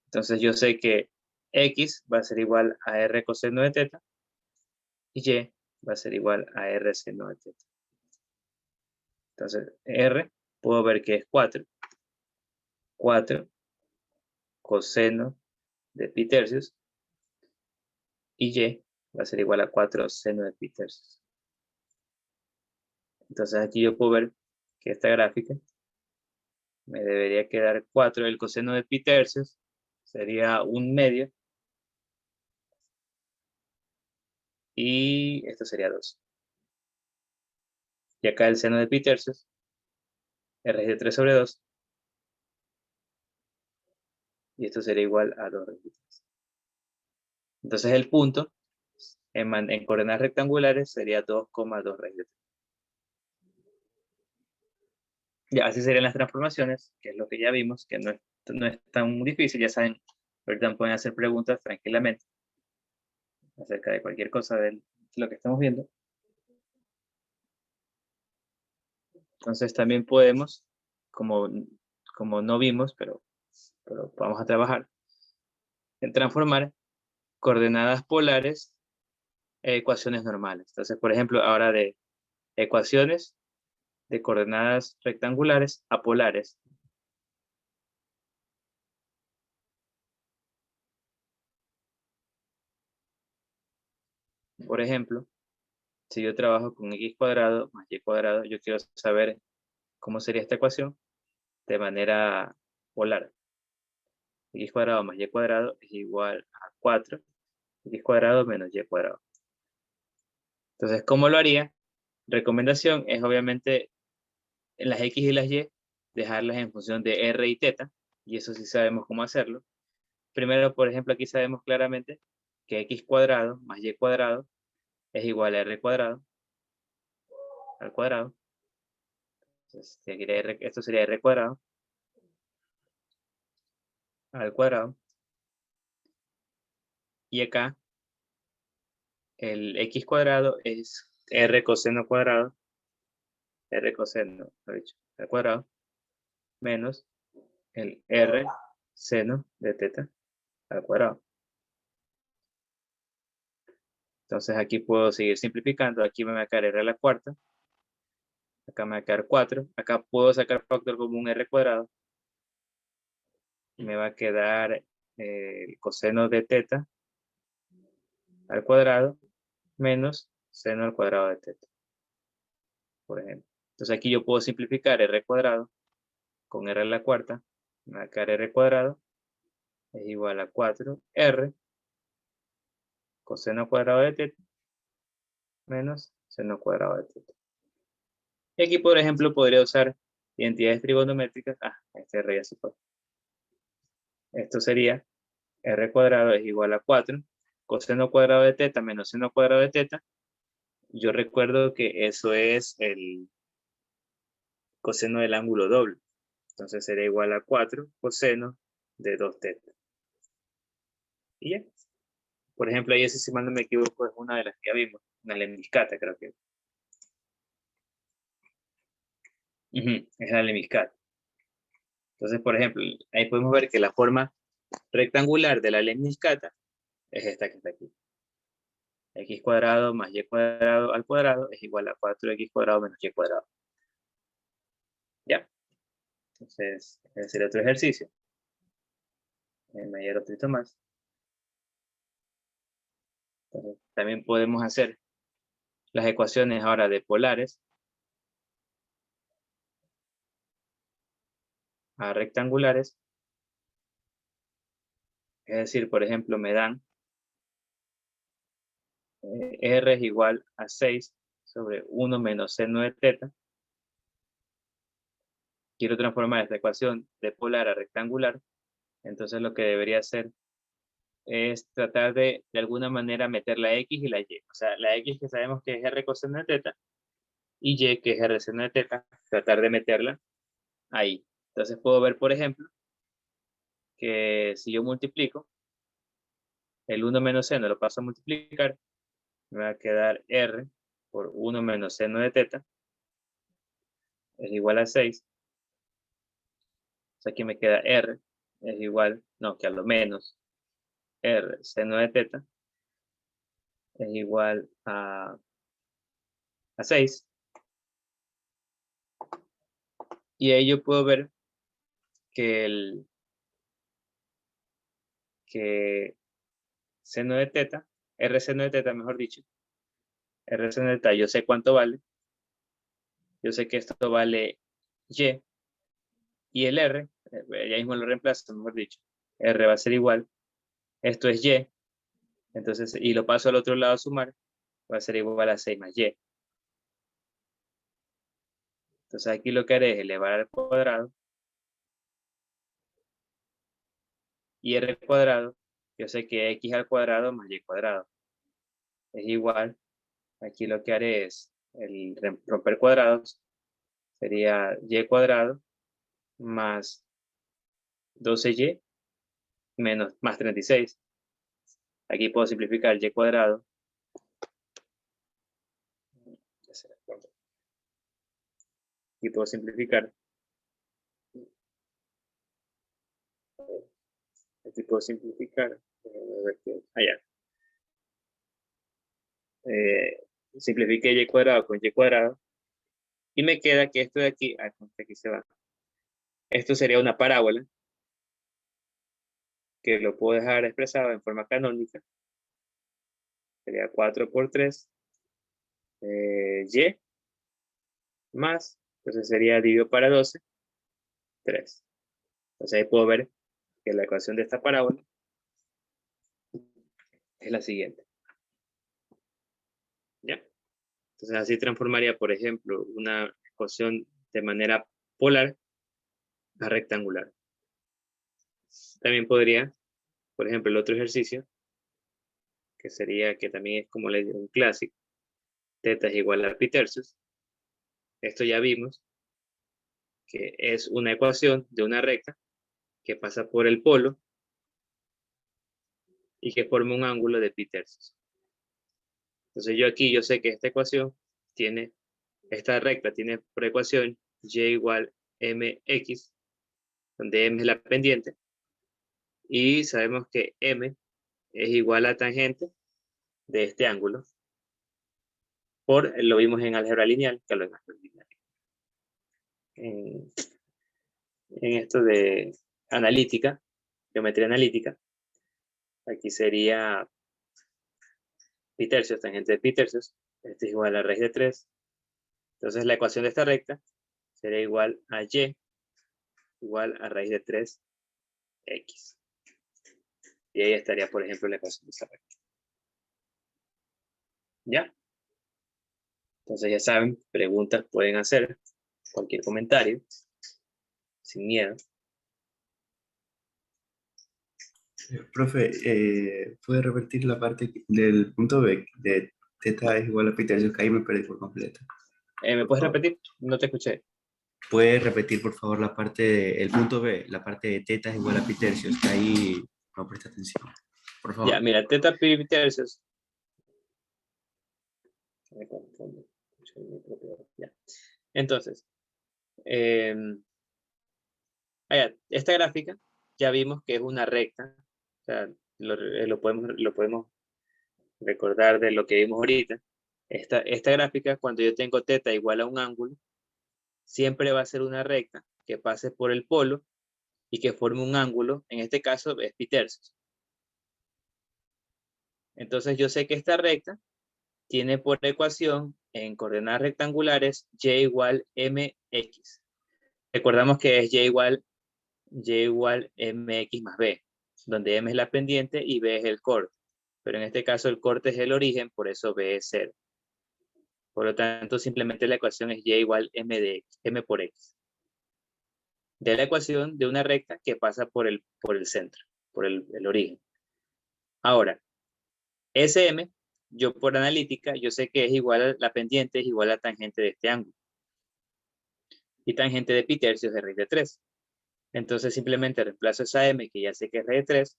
entonces yo sé que x va a ser igual a r coseno de teta y y va a ser igual a r seno de teta. Entonces r puedo ver que es 4 coseno de pi tercios y y va a ser igual a 4 seno de pi tercios. Entonces aquí yo puedo ver que esta gráfica me debería quedar 4, el coseno de pi tercios sería 1/2 y esto sería 2. Y acá el seno de pi tercios es raíz de 3 sobre 2 y esto sería igual a 2 raíz de 3. Entonces el punto en coordenadas rectangulares sería 2,2 raíz de 3. Ya, así serían las transformaciones, que es lo que ya vimos, que no es tan difícil, ya saben, ahorita pueden hacer preguntas tranquilamente acerca de cualquier cosa de lo que estamos viendo. Entonces también podemos, como no vimos, pero vamos a trabajar, en transformar coordenadas polares a ecuaciones normales. Entonces, por ejemplo, ahora de ecuaciones de coordenadas rectangulares a polares. Por ejemplo, si yo trabajo con x cuadrado más y cuadrado, yo quiero saber cómo sería esta ecuación de manera polar. X cuadrado más y cuadrado es igual a 4, x cuadrado menos y cuadrado. Entonces, ¿cómo lo haría? Recomendación es obviamente en las x y las y dejarlas en función de r y θ, y eso sí sabemos cómo hacerlo. Primero, por ejemplo, aquí sabemos claramente que x cuadrado más y cuadrado es igual a r cuadrado al cuadrado. Entonces, esto sería r cuadrado al cuadrado. Y acá el x cuadrado es r coseno cuadrado, r coseno, lo he dicho, al cuadrado, menos el r seno de θ al cuadrado. Entonces aquí puedo seguir simplificando. Aquí me va a quedar r a la cuarta. Acá me va a quedar 4. Acá puedo sacar factor común r cuadrado. Y me va a quedar el coseno de θ al cuadrado menos seno al cuadrado de θ, por ejemplo. Entonces aquí yo puedo simplificar r cuadrado con r a la cuarta. Me va a quedar r cuadrado es igual a 4r coseno cuadrado de θ menos seno cuadrado de θ. Y aquí, por ejemplo, podría usar identidades trigonométricas. Este r ya se fue. Esto sería r cuadrado es igual a 4 coseno cuadrado de θ menos seno cuadrado de θ. Yo recuerdo que eso es el coseno del ángulo doble. Entonces sería igual a 4 coseno de 2θ. Y ya. Por ejemplo, ahí ese, si mal no me equivoco, es una de las que ya vimos. Una lemniscata, creo que. Es la lemniscata. Entonces, por ejemplo, ahí podemos ver que la forma rectangular de la lemniscata es esta que está aquí. X cuadrado más y cuadrado al cuadrado es igual a 4x cuadrado menos y cuadrado. Ya. Entonces, ese sería otro ejercicio. Me dieron otro más. Entonces, también podemos hacer las ecuaciones ahora de polares a rectangulares. Es decir, por ejemplo, me dan r es igual a 6 sobre 1 menos seno de θ. Quiero transformar esta ecuación de polar a rectangular. Entonces lo que debería hacer es tratar de alguna manera meter la x y la y. O sea, la x que sabemos que es r coseno de θ y y que es r seno de θ, tratar de meterla ahí. Entonces puedo ver, por ejemplo, que si yo multiplico, el 1 menos seno lo paso a multiplicar, me va a quedar r por 1 menos seno de θ es igual a 6. O sea, aquí me queda r es igual, no, que a lo menos r seno de θ es igual a 6. Y ahí yo puedo ver que seno de θ, r seno de θ, mejor dicho, r seno de θ, yo sé cuánto vale. Yo sé que esto vale y. Y el r, ya mismo lo reemplazo, mejor dicho. R va a ser igual. Esto es y. Entonces, y lo paso al otro lado a sumar, va a ser igual a 6 más y. Entonces aquí lo que haré es elevar al cuadrado. Y r cuadrado, yo sé que x al cuadrado más y cuadrado es igual. Aquí lo que haré es romper cuadrados. Sería y cuadrado más 12y menos más 36. Aquí puedo simplificar y cuadrado. Aquí puedo simplificar. Aquí puedo simplificar. A ver qué. Allá. Simplifique y cuadrado con y cuadrado. Y me queda que esto de aquí, aquí se va. Esto sería una parábola que lo puedo dejar expresado en forma canónica. Sería 4 por 3 y más, entonces sería dividido para 12, 3. Entonces ahí puedo ver que la ecuación de esta parábola es la siguiente. ¿Ya? Entonces así transformaría, por ejemplo, una ecuación de manera polar a rectangular. También podría, por ejemplo, el otro ejercicio, que sería, que también es como un clásico, θ es igual a pi tercios. Esto ya vimos que es una ecuación de una recta que pasa por el polo y que forma un ángulo de pi tercios. Entonces yo sé que esta ecuación tiene, esta recta tiene por ecuación y igual mx, donde m es la pendiente, y sabemos que m es igual a tangente de este ángulo, lo vimos en álgebra lineal, que lo en álgebra lineal. En esto de analítica, geometría analítica, aquí sería pi tercios, tangente de pi tercios, este es igual a raíz de 3. Entonces la ecuación de esta recta sería igual a y igual a raíz de 3x. Y ahí estaría, por ejemplo, la ecuación de esta recta. ¿Ya? Entonces ya saben, preguntas pueden hacer, cualquier comentario, sin miedo. Profe, ¿puede repetir la parte del punto B de θ es igual a pi tercios? Que ahí me perdí por completo. ¿Me puedes repetir? No te escuché. ¿Puede repetir, por favor, la parte del punto B, la parte de θ es igual a pi tercios? Que ahí no presta atención. Por favor. Ya, mira, θ pi tercios. Me confundo. Ya. Entonces, esta gráfica ya vimos que es una recta. O sea, lo podemos recordar de lo que vimos ahorita. Esta gráfica, cuando yo tengo θ igual a un ángulo, siempre va a ser una recta que pase por el polo y que forme un ángulo, en este caso es pi tercios. Entonces yo sé que esta recta tiene por ecuación en coordenadas rectangulares y igual mx. Recordamos que es y igual mx más b, donde m es la pendiente y b es el corte. Pero en este caso el corte es el origen, por eso b es 0. Por lo tanto, simplemente la ecuación es y igual m de x, m por x. De la ecuación de una recta que pasa por el centro, por el origen. Ahora, SM, yo por analítica, yo sé que es igual a la pendiente, es igual a tangente de este ángulo. Y tangente de pi tercios es raíz de 3. Entonces simplemente reemplazo esa m, que ya sé que es raíz de 3.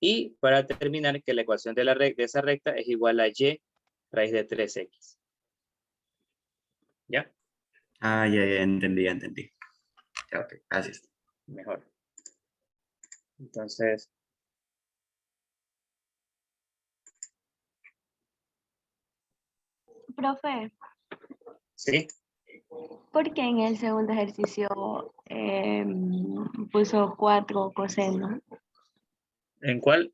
Y para terminar, que la ecuación de esa recta es igual a y raíz de 3x. ¿Ya? Ah, ya entendí, ya entendí. Ya, ok, gracias. Mejor. Entonces, Profe, ¿sí? ¿por qué en el segundo ejercicio puso 4 coseno? ¿En cuál?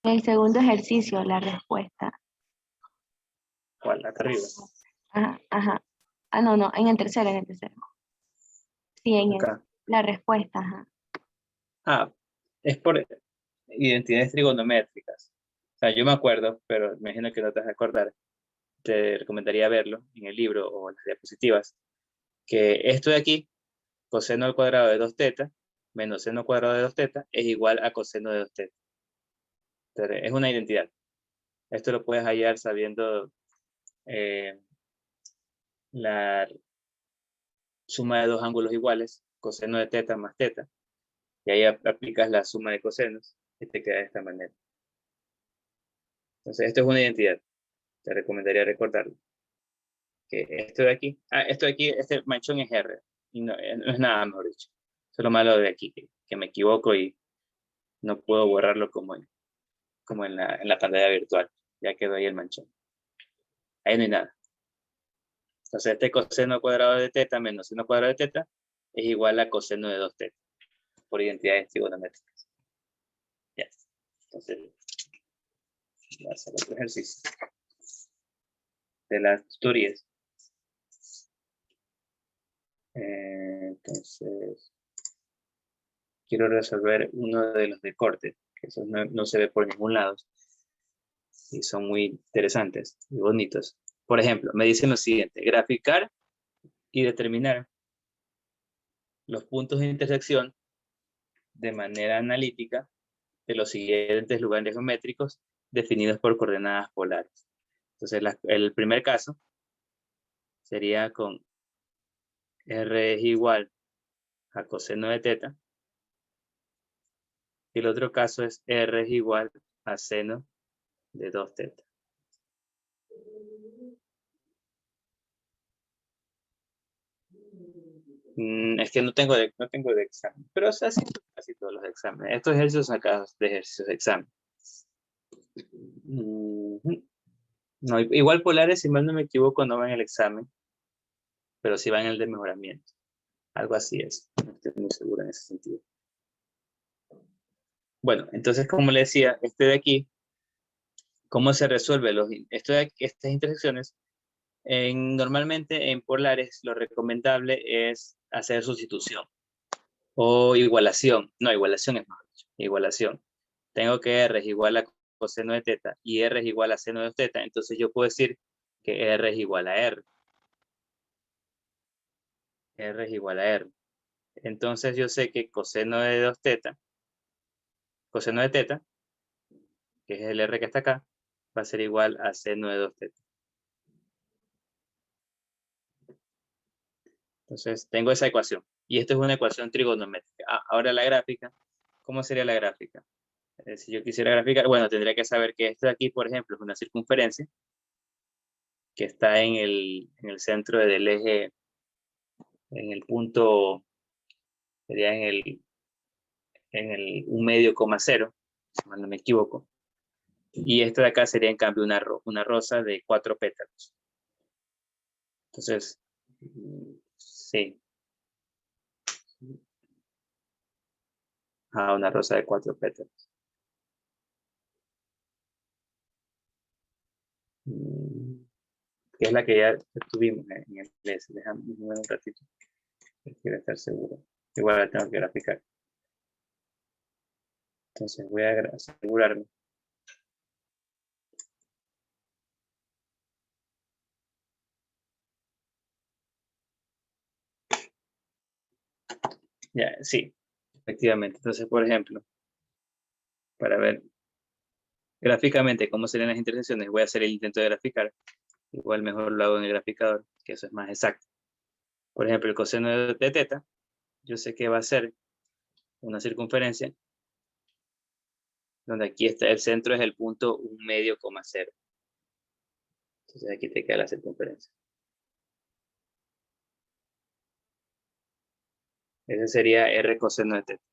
En el segundo ejercicio, la respuesta. ¿Cuál? Acá arriba. Ajá, ajá. Ah, no, en el tercero, Sí, Acá. la respuesta, ajá. Ah, es por identidades trigonométricas. O sea, yo me acuerdo, pero me imagino que no te vas a acordar. Te recomendaría verlo en el libro o en las diapositivas. Que esto de aquí, coseno al cuadrado de 2θ menos seno al cuadrado de 2θ es igual a coseno de 2θ. Entonces, es una identidad. Esto lo puedes hallar sabiendo la suma de dos ángulos iguales, coseno de θ más θ. Y ahí aplicas la suma de cosenos y te queda de esta manera. Entonces, esto es una identidad. Te recomendaría recordarlo. que esto de aquí, este manchón es R, y no es nada, mejor dicho. Eso es lo malo de aquí, que me equivoco y no puedo borrarlo como en la pantalla virtual. Ya quedó ahí el manchón. Ahí no hay nada. Entonces este coseno cuadrado de teta menos seno cuadrado de teta es igual a coseno de 2 teta, por identidades trigonométricas. Ya. Entonces, voy a hacer otro ejercicio de las tutorías. Entonces, quiero resolver uno de los de corte, que esos no se ve por ningún lado. Y son muy interesantes y bonitos. Por ejemplo, me dicen lo siguiente: graficar y determinar los puntos de intersección de manera analítica de los siguientes lugares geométricos definidos por coordenadas polares. Entonces, el primer caso sería con R es igual a coseno de teta. Y el otro caso es R es igual a seno de 2 teta. Es que no tengo de examen, pero o sea, casi todos los exámenes. Estos ejercicios son sacados de ejercicios de examen. No, igual polares, si mal no me equivoco, no va en el examen, pero sí va en el de mejoramiento. Algo así es. No estoy muy seguro en ese sentido. Bueno, entonces, como le decía, este de aquí, ¿cómo se resuelve estas intersecciones? Normalmente en polares lo recomendable es hacer sustitución o igualación. No, igualación es mejor dicho. Igualación. Tengo que R es igual a coseno de teta y R es igual a seno de 2 teta. Entonces yo puedo decir que R es igual a R. R es igual a R. Entonces yo sé que coseno de 2 teta, coseno de teta, que es el R que está acá, va a ser igual a seno de 2 teta. Entonces tengo esa ecuación. Y esto es una ecuación trigonométrica. Ahora la gráfica. ¿Cómo sería la gráfica? Si yo quisiera graficar, bueno, tendría que saber que esto de aquí, por ejemplo, es una circunferencia que está en el centro del eje, en el punto, sería en el 1,0, si mal no me equivoco. Y esto de acá sería en cambio una rosa de 4 pétalos. Entonces, sí. Una rosa de 4 pétalos. Que es la que ya tuvimos en el inglés. Déjame un ratito. Quiero estar seguro. Igual la tengo que graficar. Entonces voy a asegurarme. Ya, sí, efectivamente. Entonces, por ejemplo, para ver gráficamente cómo serían las intersecciones, voy a hacer el intento de graficar. Igual mejor lo hago en el graficador, que eso es más exacto. Por ejemplo, el coseno de teta, yo sé que va a ser una circunferencia, donde aquí está el centro, es el punto 1,0. Entonces aquí te queda la circunferencia. Ese sería R coseno de teta.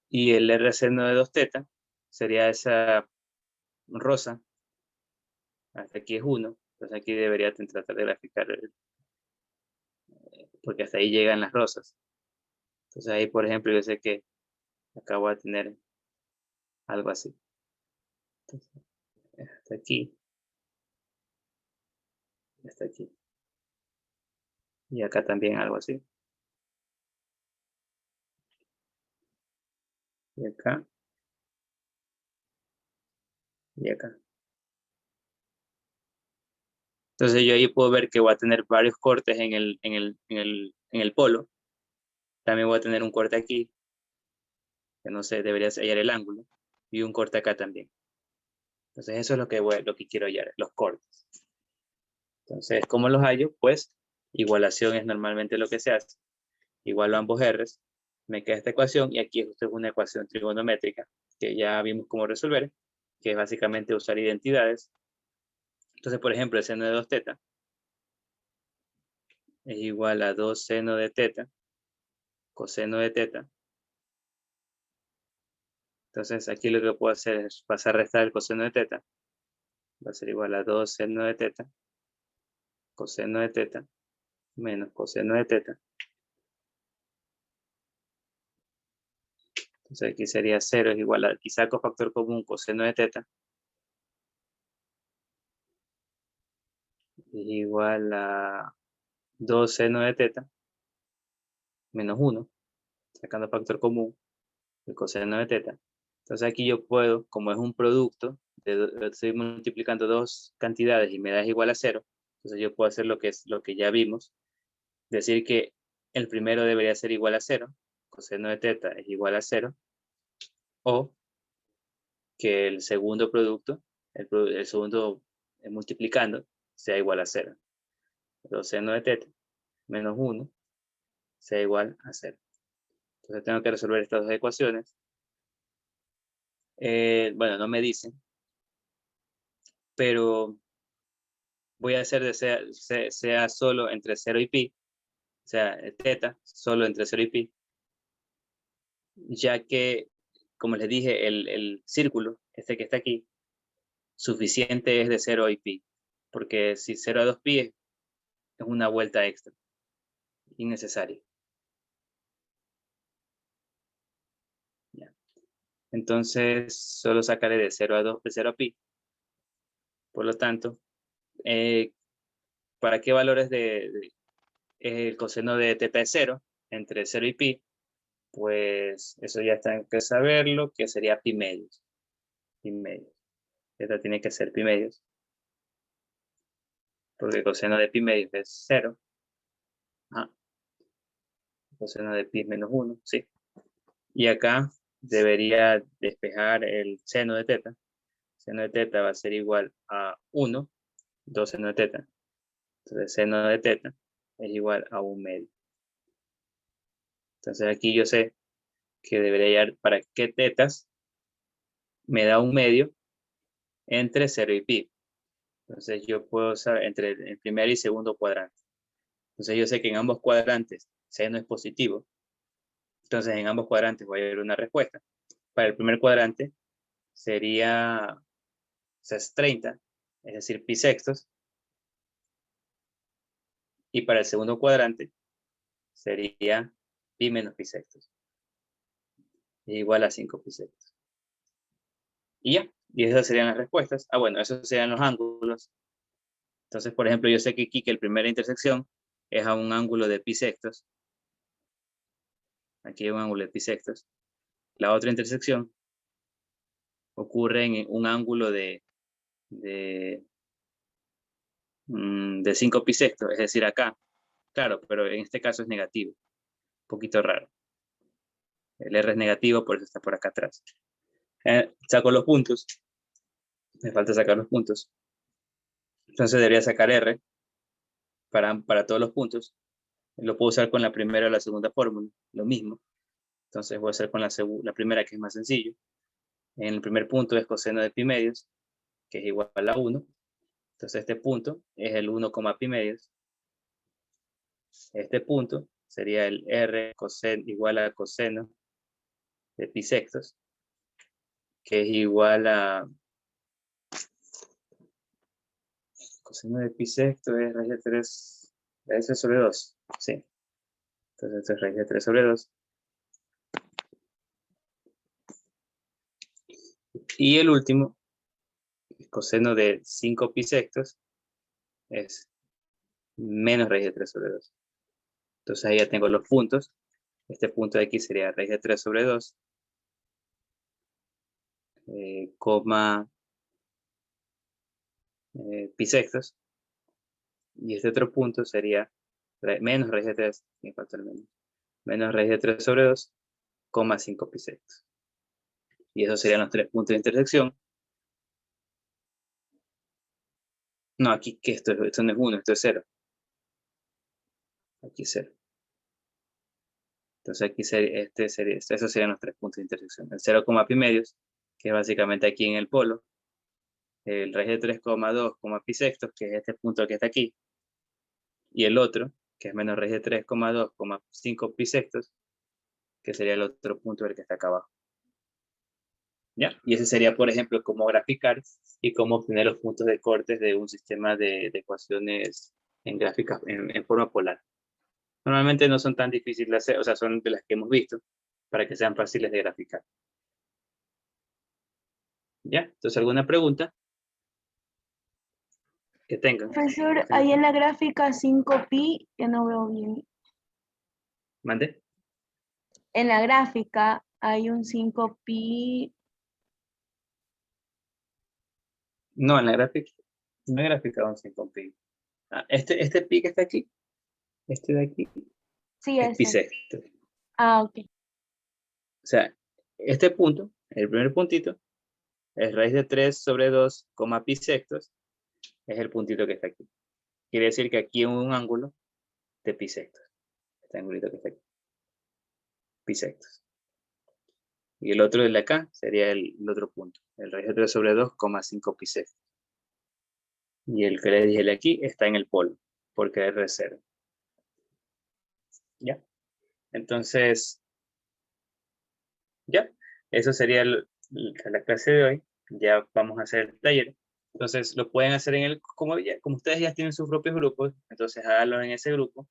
Y el R seno de 2 teta sería esa rosa. Hasta aquí es 1. Entonces aquí debería tratar de graficar, porque hasta ahí llegan las rosas. Entonces ahí, por ejemplo, yo sé que acá voy a tener algo así. Entonces, hasta aquí. Hasta aquí. Y acá también algo así. Y acá. Y acá. Entonces yo ahí puedo ver que voy a tener varios cortes en el polo. También voy a tener un corte aquí, que no sé, debería hallar el ángulo. Y un corte acá también. Entonces eso es lo que quiero hallar, los cortes. Entonces, ¿cómo los hallo? Pues igualación es normalmente lo que se hace. Igualo ambos R's. Me queda esta ecuación y aquí esto es una ecuación trigonométrica que ya vimos cómo resolver, que es básicamente usar identidades Entonces, por ejemplo, el seno de 2 teta es igual a 2 seno de teta coseno de teta. Entonces, aquí lo que puedo hacer es pasar a restar el coseno de teta. Va a ser igual a 2 seno de teta coseno de teta menos coseno de teta. Entonces, aquí sería 0 es igual a, aquí saco factor común coseno de teta. Es igual a 2 seno de teta menos 1, sacando factor común, el coseno de teta. Entonces aquí yo puedo, como es un producto, estoy multiplicando dos cantidades y me da igual a 0, entonces yo puedo hacer lo que ya vimos, decir que el primero debería ser igual a 0, coseno de teta es igual a 0, o que el segundo producto, el segundo multiplicando, sea igual a 0. 2 seno de teta menos 1 sea igual a 0. Entonces tengo que resolver estas dos ecuaciones. Bueno, no me dicen, pero voy a hacer de sea solo entre 0 y pi, o sea, teta solo entre 0 y pi, ya que, como les dije, el círculo, este que está aquí, suficiente es de 0 y pi, porque si 0 a 2 pi es una vuelta extra, innecesaria. Ya. Entonces, solo sacaré de 0 a 2, de 0 a pi. Por lo tanto, ¿para qué valores el coseno de teta es 0? Entre 0 y pi, pues eso ya tengo que saberlo, que sería pi medios. Pi medios. Esta tiene que ser pi medios. Porque el coseno de pi medios es 0. Ajá. El coseno de pi es menos 1, sí. Y acá debería despejar el seno de teta. Seno de teta va a ser igual a 1, 2 seno de teta. Entonces, seno de teta es igual a 1 medio. Entonces, aquí yo sé que debería hallar para qué tetas me da 1 medio entre 0 y pi. Entonces, yo puedo saber entre el primer y segundo cuadrante. Entonces, yo sé que en ambos cuadrantes seno es positivo. Entonces, en ambos cuadrantes voy a ver una respuesta. Para el primer cuadrante sería, es 30, es decir, pi sextos. Y para el segundo cuadrante sería pi menos pi sextos. Igual a 5 pi sextos. Y ya, y esas serían las respuestas. Ah, bueno, esos serían los ángulos. Entonces, por ejemplo, yo sé que aquí que la primera intersección es a un ángulo de pi sextos. Aquí hay un ángulo de pi sextos. La otra intersección ocurre en un ángulo de 5 pi sextos, es decir, acá. Claro, pero en este caso es negativo. Un poquito raro. El R es negativo, por eso está por acá atrás. Saco los puntos. Me falta sacar los puntos. Entonces debería sacar R para todos los puntos. Lo puedo usar con la primera o la segunda fórmula, lo mismo. Entonces voy a hacer con la primera, que es más sencillo. En el primer punto es coseno de pi medios, que es igual a 1. Entonces este punto es el 1, pi medios. Este punto sería el R igual a coseno de pi sextos, que es igual a coseno de pi sexto es raíz de 3 sobre 2. Sí. Entonces esto es raíz de 3 sobre 2. Y el último, el coseno de 5 pi sextos, es menos raíz de 3 sobre 2. Entonces ahí ya tengo los puntos. Este punto de aquí sería raíz de 3 sobre 2, coma pi sextos. Y este otro punto sería menos raíz de 3, me falta el menos raíz de 3 sobre 2, coma 5 pi sextos. Y esos serían los tres puntos de intersección. No, aquí que esto no es 1, esto es 0. Aquí es 0. Entonces aquí esos serían los tres puntos de intersección. El 0, pi medios, que es básicamente aquí en el polo. el raíz de 3,2, pi sextos, que es este punto que está aquí, y el otro, que es menos raíz de 3,2, 5 pi sextos, que sería el otro punto del que está acá abajo. ¿Ya? Y ese sería, por ejemplo, cómo graficar y cómo obtener los puntos de cortes de un sistema de ecuaciones en gráficas en forma polar. Normalmente no son tan difíciles de hacer, o sea, son de las que hemos visto, para que sean fáciles de graficar. ¿Ya? Entonces, ¿alguna pregunta que tengan? Profesor, ahí en la gráfica 5pi, que no veo bien. ¿Mande? En la gráfica hay un 5pi. No, en la gráfica, no he graficado un 5 pi. Ah, este pi que está aquí, este de aquí, Sí, es pi ese. sexto. Ah, ok. O sea, este punto, el primer puntito, es raíz de 3 sobre 2, pi sextos, es el puntito que está aquí. Quiere decir que aquí hay un ángulo de pi sextos. Este angulito que está aquí. Pi sextos. Y el otro de acá sería el otro punto, el raíz de 3 sobre 2, 5 pi sextos. Y el que le dije de aquí está en el polo, porque es de 0. ¿Ya? Entonces, ya, eso sería la clase de hoy. Ya vamos a hacer el taller. Entonces, lo pueden hacer como ustedes ya tienen sus propios grupos, entonces háganlo en ese grupo.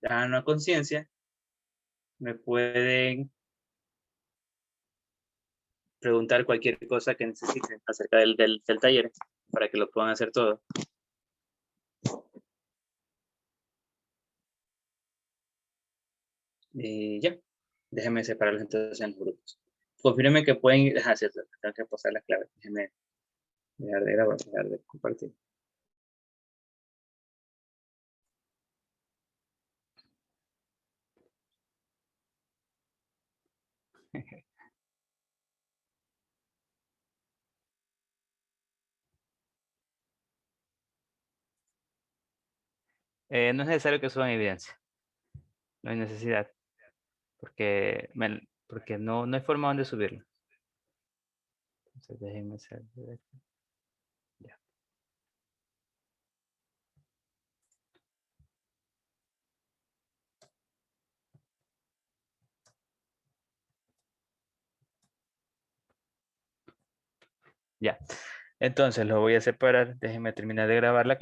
Háganlo a conciencia. Me pueden preguntar cualquier cosa que necesiten acerca del taller para que lo puedan hacer todo. Y ya, déjenme separarlos entonces en los grupos. Confírmenme que pueden, cierto, tengo que pasar las claves. Déjenme dejar de grabar, dejar de compartir. No es necesario que suban evidencia. No hay necesidad. Porque no hay forma donde subirlo. Entonces déjenme hacer. Ya. Ya. Entonces lo voy a separar. Déjenme terminar de grabar la